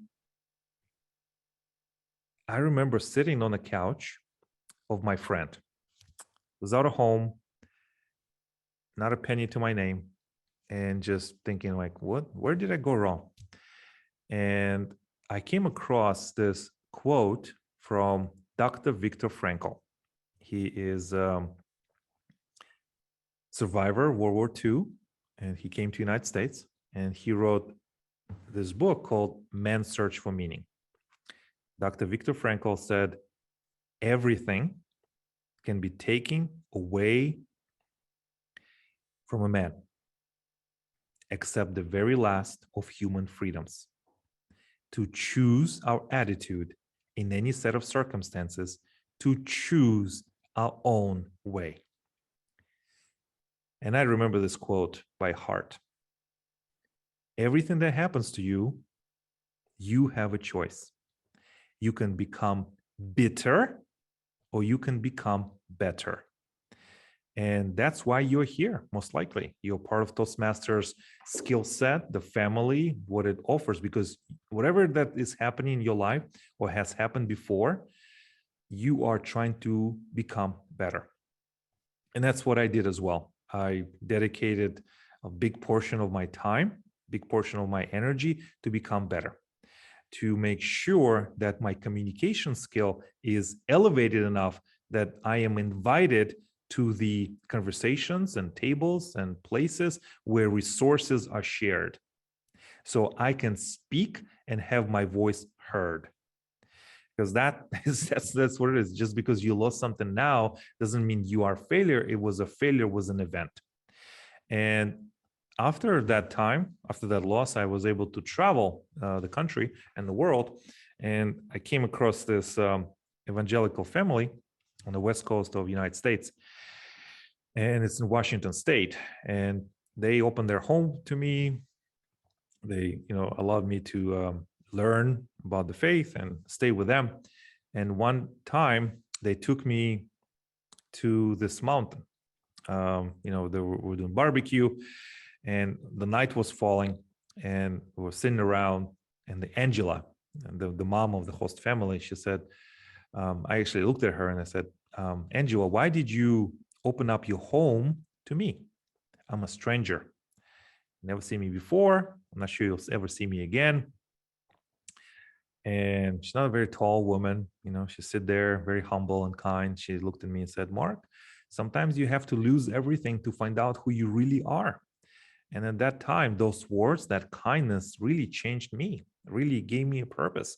I remember sitting on the couch of my friend, without a home, not a penny to my name, and just thinking like, where did I go wrong? And I came across this quote from Dr. Viktor Frankl. He is survivor of World War II, and he came to the United States, and he wrote this book called Man's Search for Meaning. Dr. Viktor Frankl said, everything can be taken away from a man, except the very last of human freedoms, to choose our attitude in any set of circumstances, to choose our own way. And I remember this quote by heart. Everything that happens to you, you have a choice. You can become bitter, or you can become better. And that's why you're here, most likely. You're part of Toastmasters skill set, the family, what it offers, because whatever that is happening in your life or has happened before, you are trying to become better. And that's what I did as well. I dedicated a big portion of my time, big portion of my energy to become better, to make sure that my communication skill is elevated enough that I am invited to the conversations and tables and places where resources are shared, so I can speak and have my voice heard. Because that's what it is. Just because you lost something now doesn't mean you are a failure. It was a failure, was an event. And after that time, after that loss, I was able to travel the country and the world. And I came across this evangelical family on the West Coast of the United States. And it's in Washington State. And they opened their home to me. They, allowed me to learn about the faith and stay with them. And one time they took me to this mountain. They were doing barbecue, and the night was falling, and we were sitting around, and Angela, the mom of the host family, she said, I actually looked at her and I said, Angela, why did you open up your home to me? I'm a stranger. Never seen me before. I'm not sure you'll ever see me again. And she's not a very tall woman. She sit there very humble and kind. She looked at me and said, Mark, sometimes you have to lose everything to find out who you really are. And at that time, those words, that kindness really changed me, really gave me a purpose.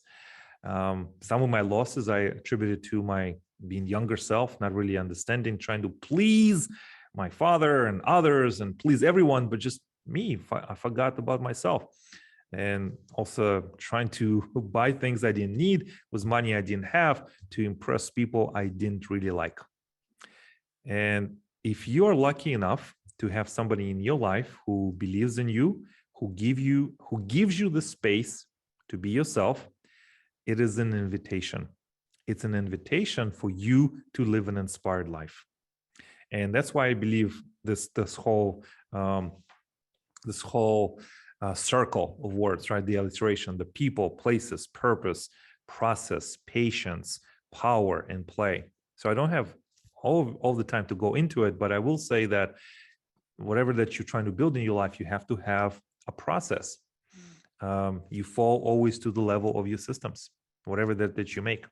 Some of my losses I attributed to my being younger self, not really understanding, trying to please my father and others and please everyone, but just me. I forgot about myself. And also trying to buy things I didn't need with money I didn't have to impress people I didn't really like. And if you are lucky enough to have somebody in your life who believes in you, who gives you the space to be yourself, it is an invitation. It's an invitation for you to live an inspired life. And that's why I believe this whole circle of words, right? The alliteration, the people, places, purpose, process, patience, power, and play. So I don't have all the time to go into it, but I will say that whatever that you're trying to build in your life, you have to have a process. You fall always to the level of your systems, whatever that you make.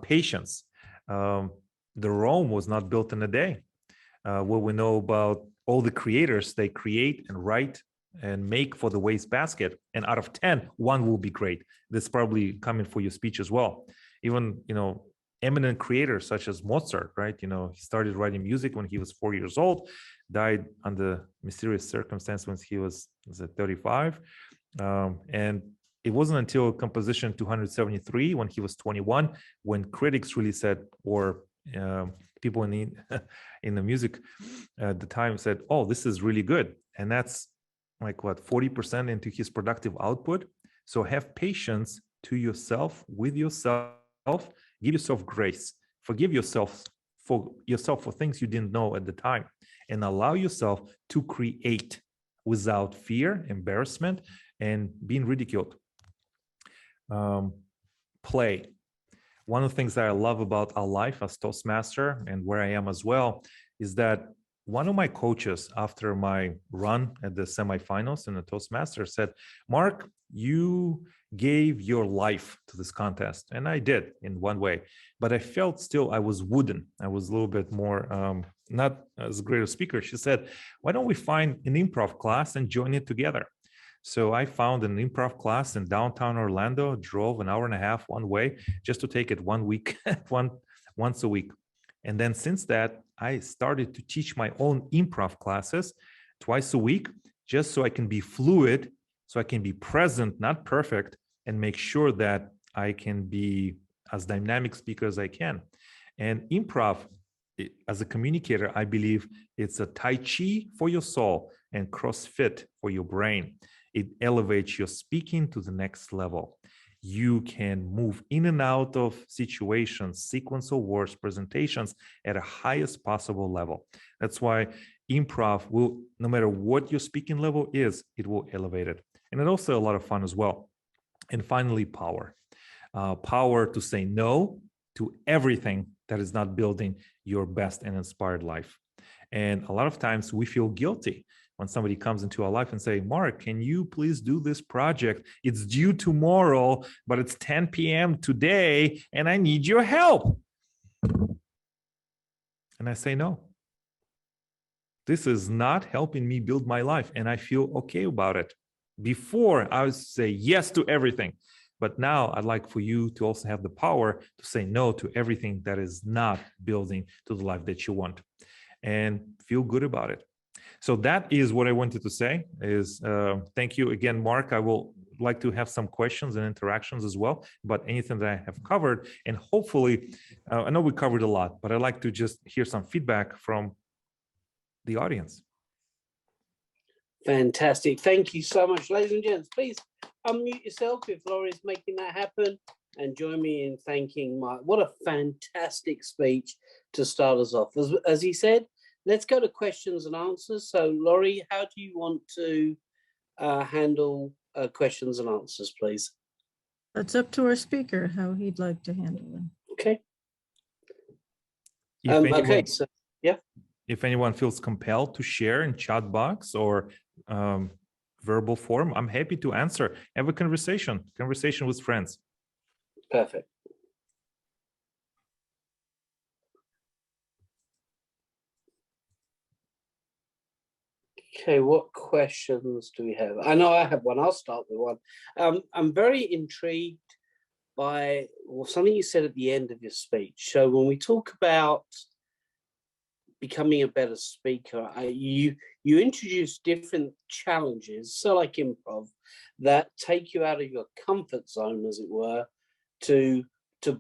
Patience. The Rome was not built in a day. What we know about all the creators, they create and write and make for the wastebasket, and out of 10, one will be great. This is probably coming for your speech as well. Even, eminent creators such as Mozart, right? He started writing music when he was 4 years old, died under mysterious circumstance when he was 35. And it wasn't until composition 273 when he was 21, when critics really said, or people in the music at the time said, oh, this is really good. And that's like 40% into his productive output. So have patience to yourself, with yourself, give yourself grace, forgive yourself for things you didn't know at the time, and allow yourself to create without fear, embarrassment, and being ridiculed. Play. One of the things that I love about our life as Toastmaster and where I am as well is that one of my coaches after my run at the semifinals in the Toastmaster said, Mark, you gave your life to this contest. And I did in one way, but I felt still I was wooden. I was a little bit more, not as great a speaker. She said, why don't we find an improv class and join it together? So I found an improv class in downtown Orlando, drove an hour and a half one way just to take it 1 week, once a week. And then since that, I started to teach my own improv classes twice a week, just so I can be fluid, so I can be present, not perfect, and make sure that I can be as dynamic speaker as I can. And improv, as a communicator, I believe it's a Tai Chi for your soul and CrossFit for your brain. It elevates your speaking to the next level. You can move in and out of situations, sequence of words, presentations at a highest possible level. That's why improv will, no matter what your speaking level is, it will elevate it. And it's also a lot of fun as well. And finally, power. Power to say no to everything that is not building your best and inspired life. And a lot of times we feel guilty when somebody comes into our life and say, Mark, can you please do this project? It's due tomorrow, but it's 10 p.m. today, and I need your help. And I say, no. This is not helping me build my life, and I feel okay about it. Before, I would say yes to everything. But now I'd like for you to also have the power to say no to everything that is not building to the life that you want, and feel good about it. So that is what I wanted to say is thank you again, Mark. I will like to have some questions and interactions as well, but anything that I have covered, and hopefully, I know we covered a lot, but I'd like to just hear some feedback from the audience. Fantastic. Thank you so much, ladies and gents. Please unmute yourself if Laurie's making that happen, and join me in thanking Mark. What a fantastic speech to start us off. As he said, let's go to questions and answers. So, Laurie, how do you want to handle questions and answers, please? That's up to our speaker, how he'd like to handle them. Okay. Okay, so, yeah. If anyone feels compelled to share in chat box or verbal form, I'm happy to answer. Have a conversation with friends. Perfect. Okay, what questions do we have? I know I have one. I'll start with one. I'm very intrigued by something you said at the end of your speech. So when we talk about becoming a better speaker, you introduce different challenges, so like improv, that take you out of your comfort zone, as it were, to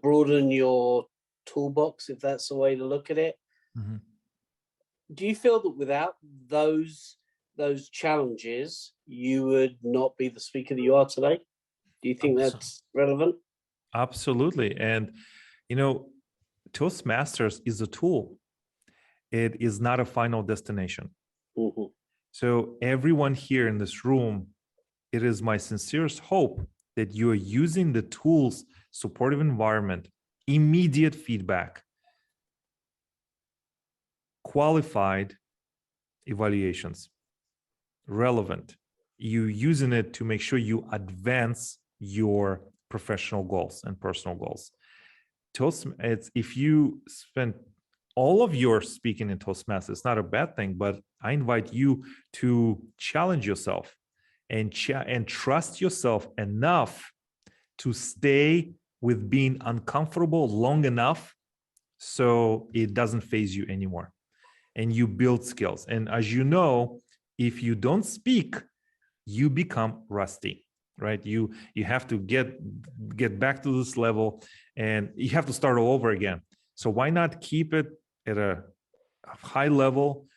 broaden your toolbox, if that's the way to look at it. Mm-hmm. do you feel that without those challenges, you would not be the speaker that you are today? Do you think that's relevant? Absolutely. And, you know, Toastmasters is a tool. It is not a final destination. Mm-hmm. So everyone here in this room, it is my sincerest hope that you are using the tools, supportive environment, immediate feedback, qualified evaluations, relevant. You using it to make sure you advance your professional goals and personal goals. If you spend all of your speaking in Toastmasters, it's not a bad thing, but I invite you to challenge yourself and trust yourself enough to stay with being uncomfortable long enough so it doesn't phase you anymore. And you build skills. And as you know, if you don't speak, you become rusty, right? You have to get back to this level, and you have to start all over again. So why not keep it at a high level,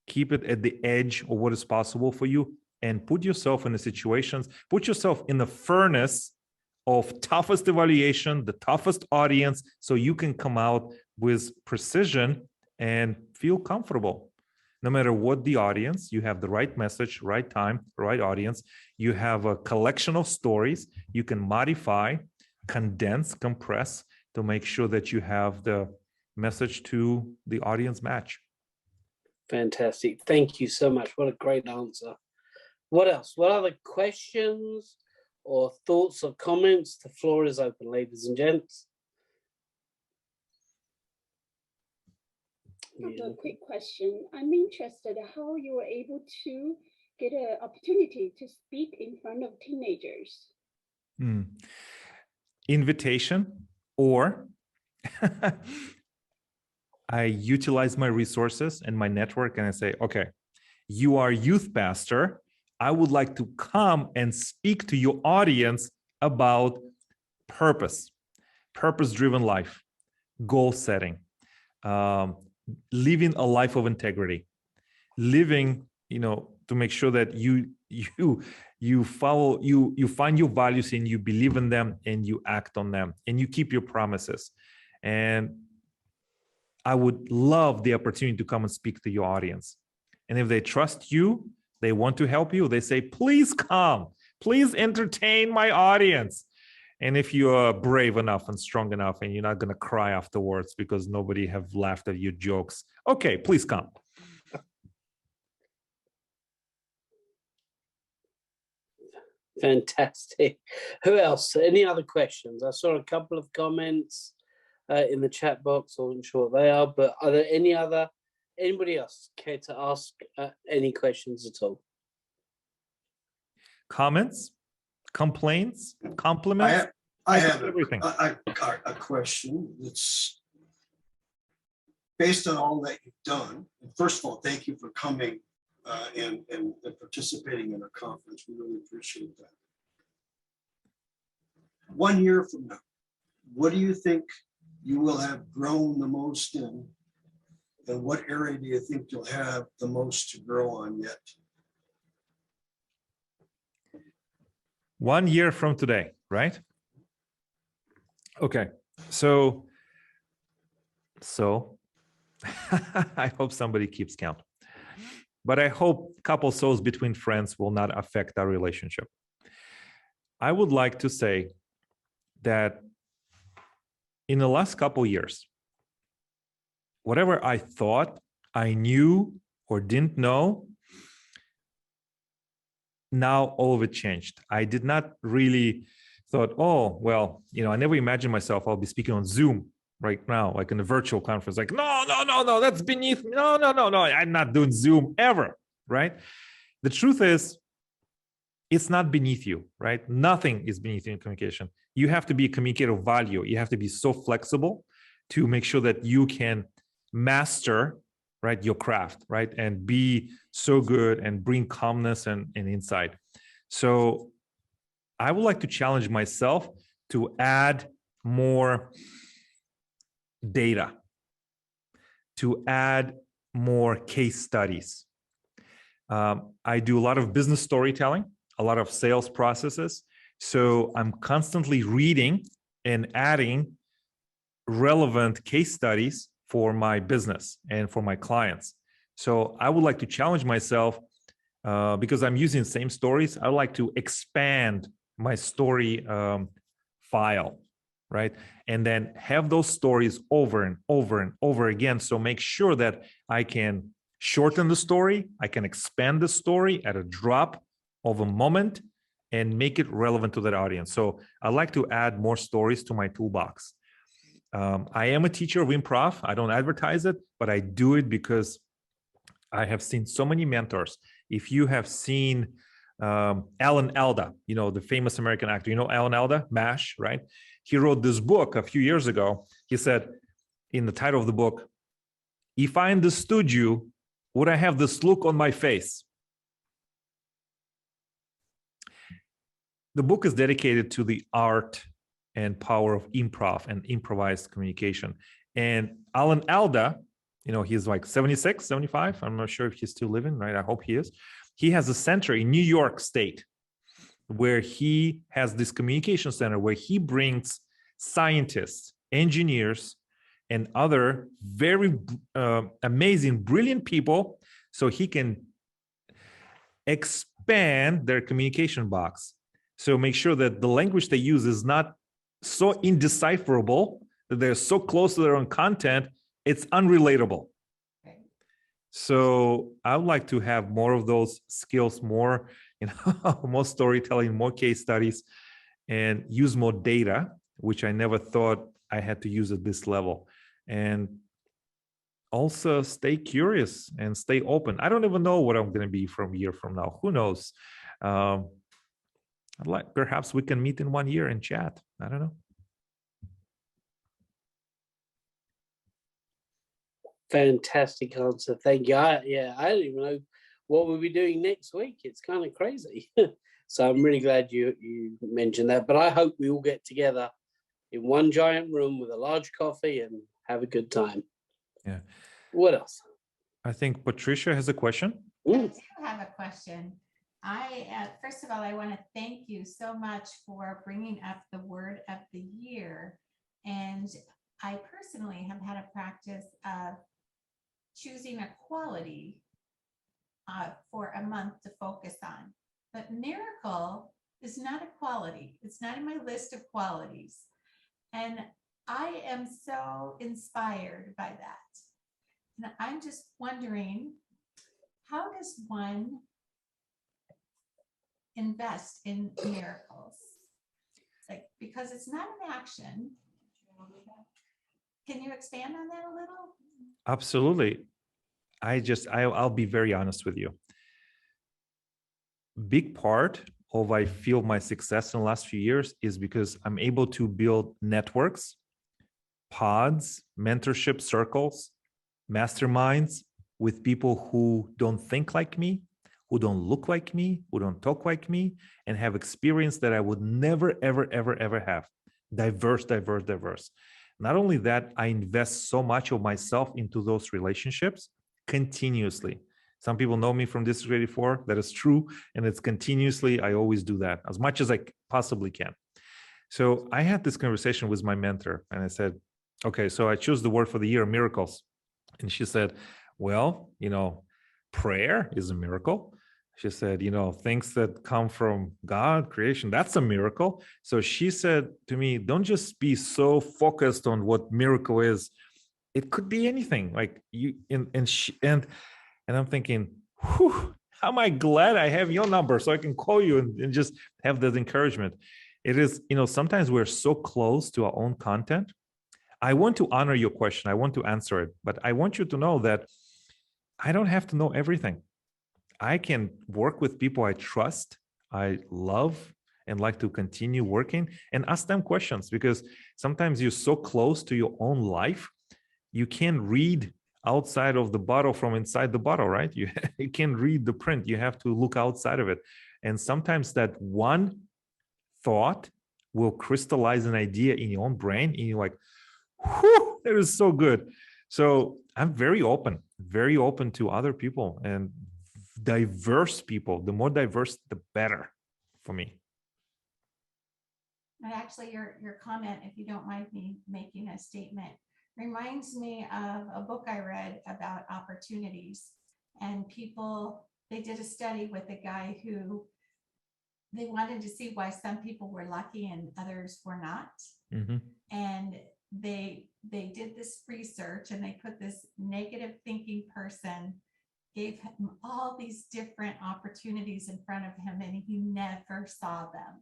keep it at the edge of what is possible for you, and put yourself in the situations, put yourself in the furnace of toughest evaluation, the toughest audience, so you can come out with precision and feel comfortable. No matter what the audience, you have the right message, right time, right audience. You have a collection of stories you can modify, condense, compress to make sure that you have the message to the audience match. Fantastic. Thank you so much. What a great answer. What else? What other questions or thoughts or comments? The floor is open, ladies and gents. I have a quick question. I'm interested how you were able to get an opportunity to speak in front of teenagers. Invitation, or I utilize my resources and my network and I say, okay, you are youth pastor. I would like to come and speak to your audience about purpose-driven life, goal setting, living a life of integrity, living, to make sure that you find your values and you believe in them and you act on them and you keep your promises. And I would love the opportunity to come and speak to your audience. And if they trust you, they want to help you, they say, please come, please entertain my audience. And if you are brave enough and strong enough and you're not going to cry afterwards because nobody have laughed at your jokes, okay, please come. Fantastic. Who else? Any other questions? I saw a couple of comments in the chat box. I wasn't sure what they are, but are there anybody else care to ask any questions at all? Comments, complaints, compliments? I have everything. A question that's based on all that you've done. First of all, thank you for coming and participating in our conference. We really appreciate that. 1 year from now, what do you think you will have grown the most in? And what area do you think you'll have the most to grow on yet? 1 year from today, right? Okay, so I hope somebody keeps count. But I hope a couple souls between friends will not affect our relationship. I would like to say that in the last couple years, whatever I thought I knew or didn't know, now all of it changed. I did not really thought, oh, well, I never imagined myself I'll be speaking on Zoom right now, like in a virtual conference. Like, no, that's beneath me. No, I'm not doing Zoom ever, right? The truth is, it's not beneath you, right? Nothing is beneath you in communication. You have to be a communicator of value. You have to be so flexible to make sure that you can master, right, your craft, right, and be so good and bring calmness and insight. So I would like to challenge myself to add more data, to add more case studies. I do a lot of business storytelling, a lot of sales processes. So I'm constantly reading and adding relevant case studies for my business and for my clients. So I would like to challenge myself because I'm using the same stories. I would like to expand my story file, right? And then have those stories over and over and over again. So make sure that I can shorten the story, I can expand the story at a drop of a moment and make it relevant to that audience. So I like to add more stories to my toolbox. I am a teacher of improv. I don't advertise it, but I do it because I have seen so many mentors. If you have seen Alan Alda, you know, the famous American actor, you know Alan Alda, MASH, right? He wrote this book a few years ago. He said in the title of the book, "If I understood you, would I have this look on my face?" The book is dedicated to the art and power of improv and improvised communication. And Alan Alda, you know, he's like 76, 75. I'm not sure if he's still living, right? I hope he is. He has a center in New York State where he has this communication center where he brings scientists, engineers, and other very amazing, brilliant people so he can expand their communication box. So make sure that the language they use is not so indecipherable that they're so close to their own content, it's unrelatable. So I would like to have more of those skills, more, you know, more storytelling, more case studies, and use more data, which I never thought I had to use at this level. And also stay curious and stay open. I don't even know what I'm going to be from a year from now. Who knows? Perhaps we can meet in 1 year and chat. I don't know. Fantastic answer. Thank you. I don't even know what we'll be doing next week. It's kind of crazy. So I'm really glad you mentioned that. But I hope we all get together in one giant room with a large coffee and have a good time. Yeah. What else? I think Patricia has a question. I do have a question. First of all, I want to thank you so much for bringing up the word of the year. And I personally have had a practice of choosing a quality for a month to focus on. But miracle is not a quality. It's not in my list of qualities. And I am so inspired by that. And I'm just wondering, how does one invest in miracles? Like, because it's not an action. Can you expand on that a little? Absolutely. I'll be very honest with you. Big part of I feel my success in the last few years is because I'm able to build networks, pods, mentorship circles, masterminds with people who don't think like me, who don't look like me, who don't talk like me, and have experience that I would never, ever, ever, ever have. Diverse. Not only that, I invest so much of myself into those relationships continuously. Some people know me from District 84. That is true. And it's continuously, I always do that as much as I possibly can. So I had this conversation with my mentor and I said, okay, so I choose the word for the year, miracles. And she said, well, you know, prayer is a miracle. She said, you know, things that come from God, creation, that's a miracle. So she said to me, don't just be so focused on what miracle is. It could be anything. Like you, and I'm thinking, whew, how am I glad I have your number so I can call you and just have that encouragement. It is, you know, sometimes we're so close to our own content. I want to honor your question. I want to answer it, but I want you to know that I don't have to know everything. I can work with people I trust, I love, and like to continue working and ask them questions, because sometimes you're so close to your own life, you can't read outside of the bottle from inside the bottle, right? You can't read the print. You have to look outside of it. And sometimes that one thought will crystallize an idea in your own brain and you're like, whew, that is so good. So I'm very open to other people and diverse people. The more diverse, the better for me. And actually, your comment, if you don't mind me making a statement, reminds me of a book I read about opportunities. And people, they did a study with a guy who they wanted to see why some people were lucky and others were not. Mm-hmm. And they did this research and they put this negative thinking person, gave him all these different opportunities in front of him, and he never saw them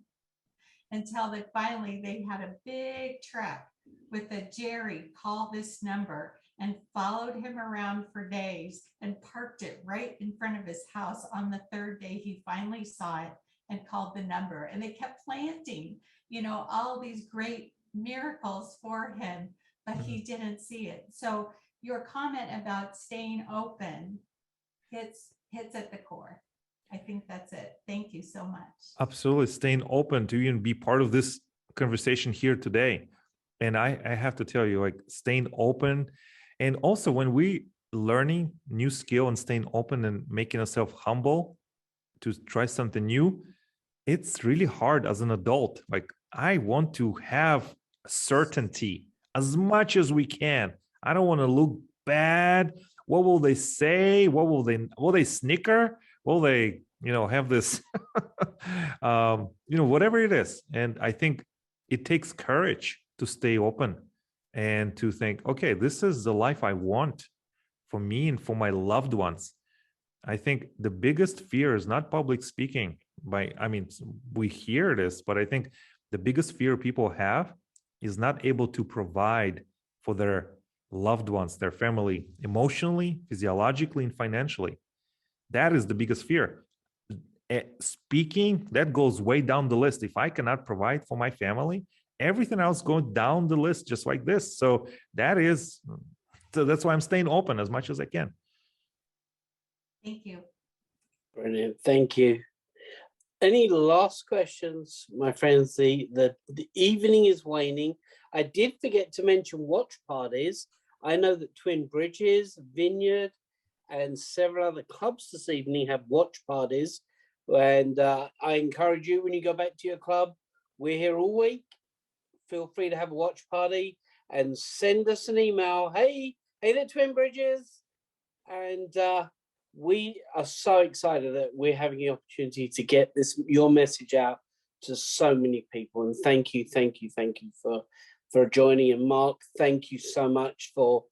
until that finally they had a big truck with a Jerry, call this number, and followed him around for days and parked it right in front of his house. On the third day, he finally saw it and called the number, and they kept planting, all these great miracles for him, but he didn't see it. So your comment about staying open hits at the core. I think that's it. Thank you so much. Absolutely. Staying open to even be part of this conversation here today. And I have to tell you, like, staying open, and also when we learning new skill and staying open and making ourselves humble to try something new, it's really hard as an adult. Like, I want to have certainty as much as we can. I don't want to look bad. What will they say? Will they snicker? Will they, have this, whatever it is. And I think it takes courage to stay open and to think, okay, this is the life I want for me and for my loved ones. I think the biggest fear is not public speaking. We hear this, but I think the biggest fear people have is not able to provide for their loved ones, their family, emotionally, physiologically, and financially. That is the biggest fear. Speaking, that goes way down the list. If I cannot provide for my family, everything else goes down the list just like this. So that's why I'm staying open as much as I can. Thank you. Brilliant. Thank you. Any last questions, my friends? The evening is waning. I did forget to mention watch parties. I know that Twin Bridges, Vineyard, and several other clubs this evening have watch parties. And I encourage you, when you go back to your club, we're here all week. Feel free to have a watch party and send us an email. Hey there, Twin Bridges. And we are so excited that we're having the opportunity to get your message out to so many people. And thank you for joining. And Mark, thank you so much for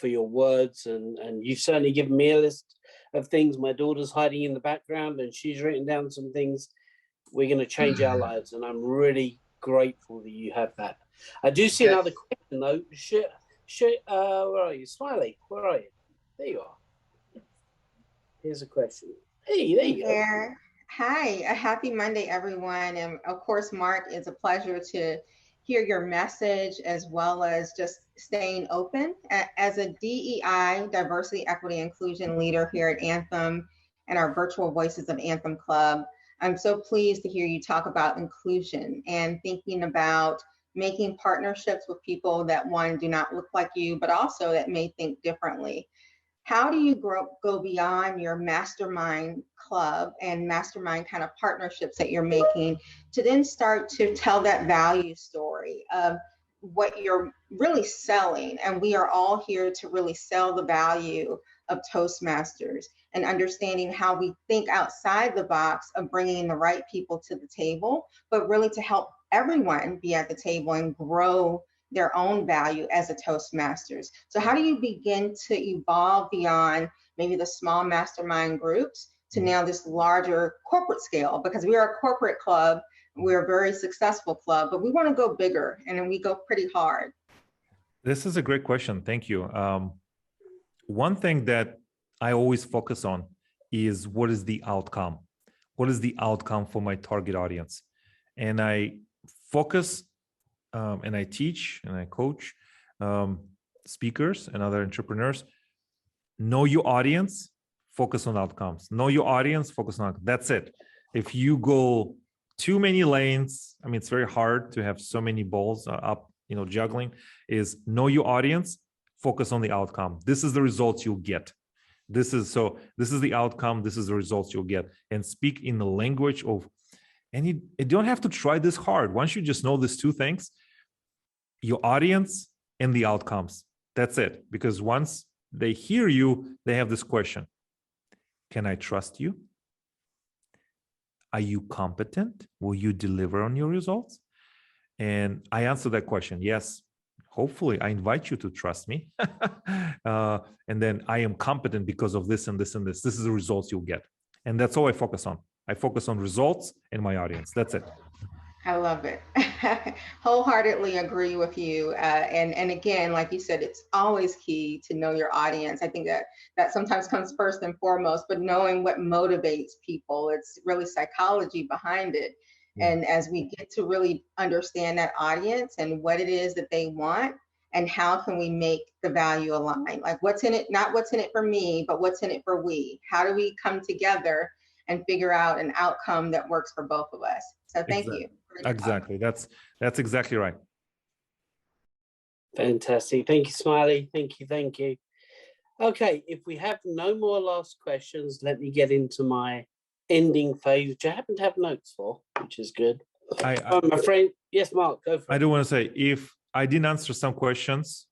your words. And you've certainly given me a list of things. My daughter's hiding in the background and she's written down some things. We're going to change our lives. And I'm really grateful that you have that. I do see another question though. Where are you? Smiley, where are you? There you are. Here's a question. Hey, there you go. Hi, a happy Monday, everyone. And of course, Mark, it's a pleasure to hear your message as well as just staying open. As a DEI, diversity, equity, inclusion leader here at Anthem and our virtual Voices of Anthem Club, I'm so pleased to hear you talk about inclusion and thinking about making partnerships with people that, one, do not look like you, but also that may think differently. How do you go beyond your mastermind club and mastermind kind of partnerships that you're making to then start to tell that value story of what you're really selling? And we are all here to really sell the value of Toastmasters and understanding how we think outside the box of bringing the right people to the table, but really to help everyone be at the table and grow their own value as a Toastmasters. So how do you begin to evolve beyond maybe the small mastermind groups to now this larger corporate scale? Because we are a corporate club, we're a very successful club, but we want to go bigger and we go pretty hard. This is a great question. Thank you. One thing that I always focus on is what is the outcome? What is the outcome for my target audience? And I focus and I teach and I coach speakers and other entrepreneurs. Know your audience, focus on outcomes. Know your audience, focus on outcomes. That's it. If you go too many lanes, it's very hard to have so many balls up, juggling. Is know your audience, focus on the outcome. This is the results you'll get. This is the outcome. This is the results you'll get. And speak in the language of, and you don't have to try this hard. Once you just know these two things, your audience and the outcomes, that's it. Because once they hear you, they have this question: can I trust you? Are you competent? Will you deliver on your results? And I answer that question, yes. Hopefully, I invite you to trust me. And then I am competent because of this and this and this. This is the results you'll get. And that's all I focus on. I focus on results and my audience. That's it. I love it. Wholeheartedly agree with you. And again, like you said, it's always key to know your audience. I think that sometimes comes first and foremost, but knowing what motivates people, it's really psychology behind it. And as we get to really understand that audience and what it is that they want, and how can we make the value align? Like what's in it, not what's in it for me, but what's in it for we? How do we come together and figure out an outcome that works for both of us? So thank you. Exactly. That's exactly right. Fantastic. Thank you, Smiley. Thank you. Thank you. Okay, if we have no more last questions, let me get into my ending phase, which I happen to have notes for, which is good. I'm afraid. Yes, Mark, go for it. I do want to say, if I didn't answer some questions,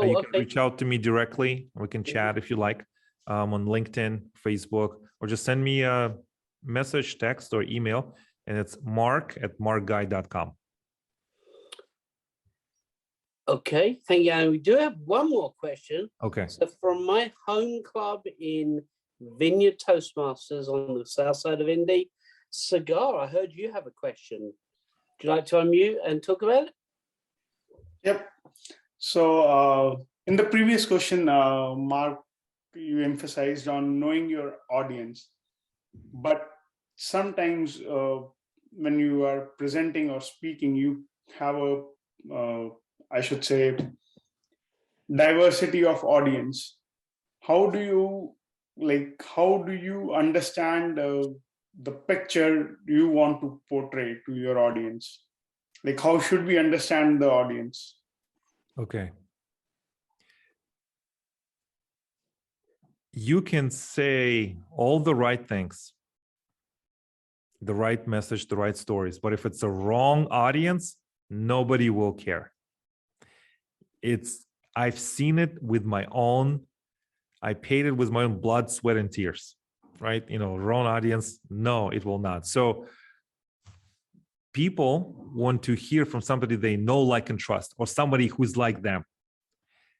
you can reach out to me directly. We can chat if you like, on LinkedIn, Facebook, or just send me a message, text, or email. And it's mark@markguy.com. Okay, thank you. And we do have one more question. Okay. So from my home club in Vineyard Toastmasters on the south side of Indy, Cigar, I heard you have a question. Would you like to unmute and talk about it? Yep. So in the previous question, Mark, you emphasized on knowing your audience, but sometimes when you are presenting or speaking, you have a, I should say, diversity of audience. How do you understand the picture you want to portray to your audience? Like, how should we understand the audience? Okay. You can say all the right things, the right message, the right stories, but if it's a wrong audience, nobody will care. I've seen it with my own, I paid it with my own blood, sweat, and tears, right? Wrong audience, no, it will not. So people want to hear from somebody they know, like, and trust, or somebody who's like them.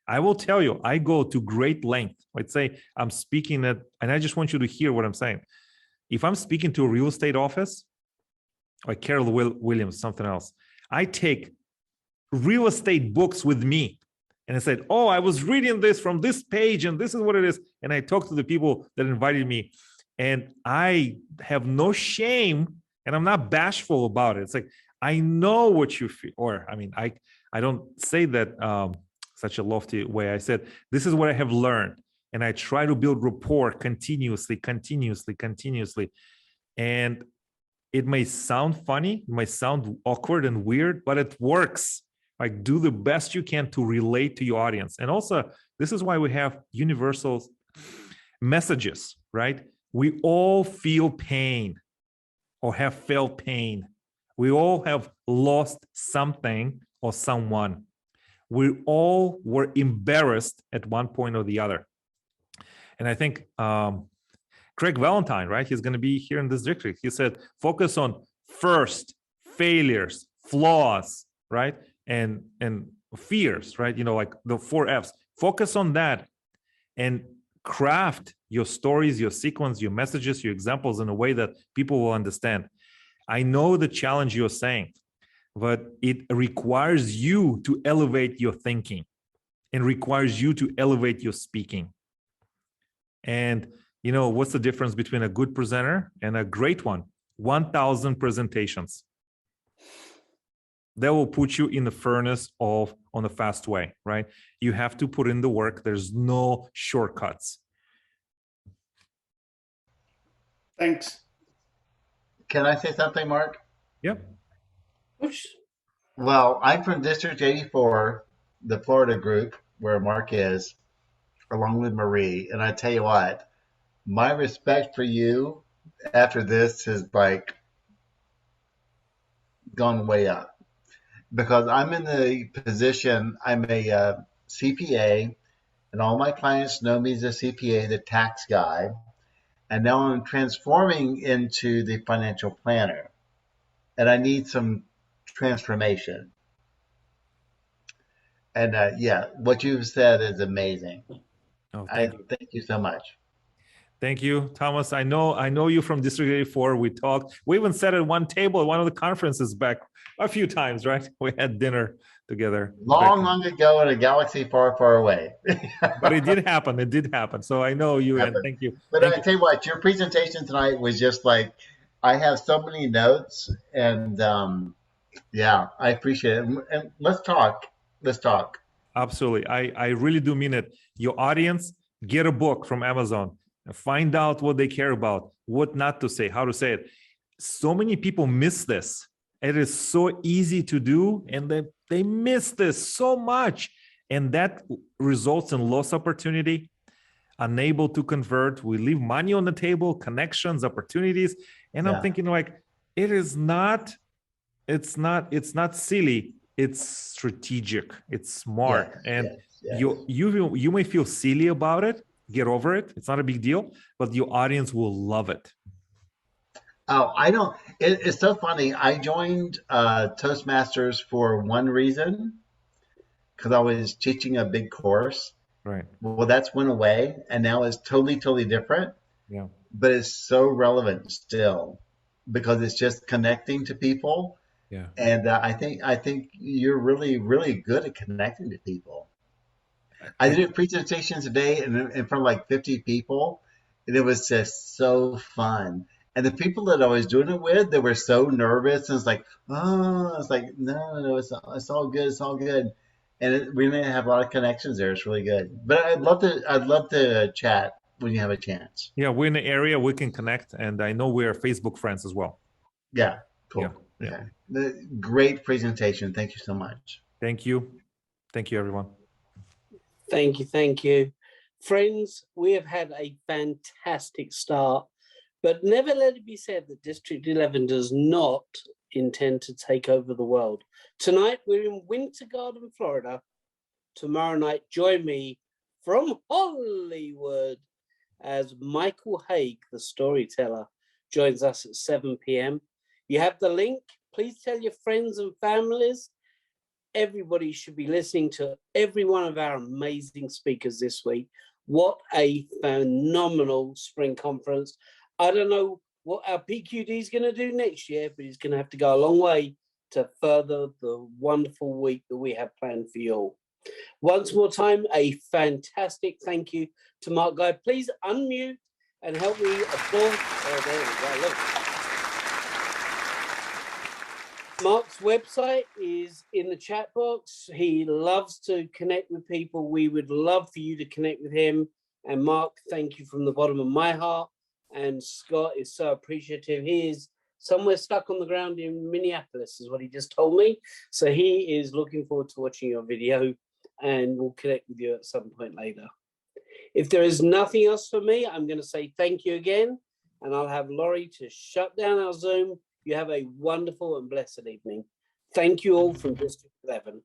I will tell you, I go to great length. Let's say I'm speaking and I just want you to hear what I'm saying. If I'm speaking to a real estate office, like Carol Williams, something else, I take real estate books with me. And I said, oh, I was reading this from this page and this is what it is. And I talked to the people that invited me, and I have no shame and I'm not bashful about it. It's like, I know what you feel. Or, I don't say that such a lofty way. I said, this is what I have learned. And I try to build rapport continuously. And it may sound funny, it might sound awkward and weird, but it works. Like, do the best you can to relate to your audience. And also, this is why we have universal messages, right? We all feel pain or have felt pain. We all have lost something or someone. We all were embarrassed at one point or the other. And I think Craig Valentine, right? He's going to be here in this district. He said, focus on first, failures, flaws, right? And fears, right? Like the 4 F's. Focus on that and craft your stories, your sequence, your messages, your examples in a way that people will understand. I know the challenge you're saying, but it requires you to elevate your thinking and requires you to elevate your speaking. And what's the difference between a good presenter and a great one? 1,000 presentations. That will put you in the furnace on a fast way, right? You have to put in the work. There's no shortcuts. Thanks. Can I say something, Mark? Yep. Well, I'm from District 84, the Florida group, where Mark is, along with Marie. And I tell you what, my respect for you after this has like gone way up because I'm in the position, I'm a CPA, and all my clients know me as a CPA, the tax guy. And now I'm transforming into the financial planner. And I need some transformation. And yeah, what you've said is amazing. Oh, thank you. Thank you so much. Thank you, Thomas. I know you from District 84. We talked. We even sat at one table at one of the conferences back a few times, right? We had dinner together. Long ago in a galaxy far, far away. But it did happen. It did happen. So I know you, and thank you. But Thank I tell you what, your presentation tonight was just like, I have so many notes, and yeah, I appreciate it. And let's talk. Let's talk. Absolutely. I really do mean it. Your audience, get a book from Amazon. Find out what they care about, what not to say, how to say it. So many people miss this. It is so easy to do, and they miss this so much. And that results in lost opportunity, unable to convert. We leave money on the table, connections, opportunities. And I'm thinking like, it's not silly. It's strategic. It's smart. And you may feel silly about it. Get over it. It's not a big deal, but your audience will love it. Oh, I don't. It's so funny. I joined Toastmasters for one reason, because I was teaching a big course. Right. Well, that's went away, and now it's totally different. Yeah. But it's so relevant still, because it's just connecting to people. Yeah. And I think you're really good at connecting to people. I did a presentation today in front of like 50 people, and it was just so fun. And the people that I was doing it with, they were so nervous, and it's like, oh, it's like, no, it's all good, it's all good. And we may have a lot of connections there. It's really good. But I'd love to chat when you have a chance. Yeah, we're in the area, we can connect, and I know we're Facebook friends as well. Yeah, cool. Yeah. Great presentation. Thank you so much. Thank you. Thank you, everyone. Thank you. Friends, we have had a fantastic start, but never let it be said that District 11 does not intend to take over the world. Tonight, we're in Winter Garden, Florida. Tomorrow night, join me from Hollywood as Michael Haig, the storyteller, joins us at 7 p.m. You have the link. Please tell your friends and families. Everybody should be listening to every one of our amazing speakers this week. What a phenomenal spring conference. I don't know what our PQD is going to do next year, but he's going to have to go a long way to further the wonderful week that we have planned for you all. Once more time, a fantastic thank you to Mark Guy. Please unmute and help me applaud. Oh, there we go. Look. Mark's website is in the chat box. He loves to connect with people. We would love for you to connect with him. And Mark, thank you from the bottom of my heart. And Scott is so appreciative. He is somewhere stuck on the ground in Minneapolis, is what he just told me. So he is looking forward to watching your video, and we'll connect with you at some point later. If there is nothing else for me, I'm going to say thank you again, and I'll have Laurie to shut down our Zoom. You have a wonderful and blessed evening. Thank you all from District 11.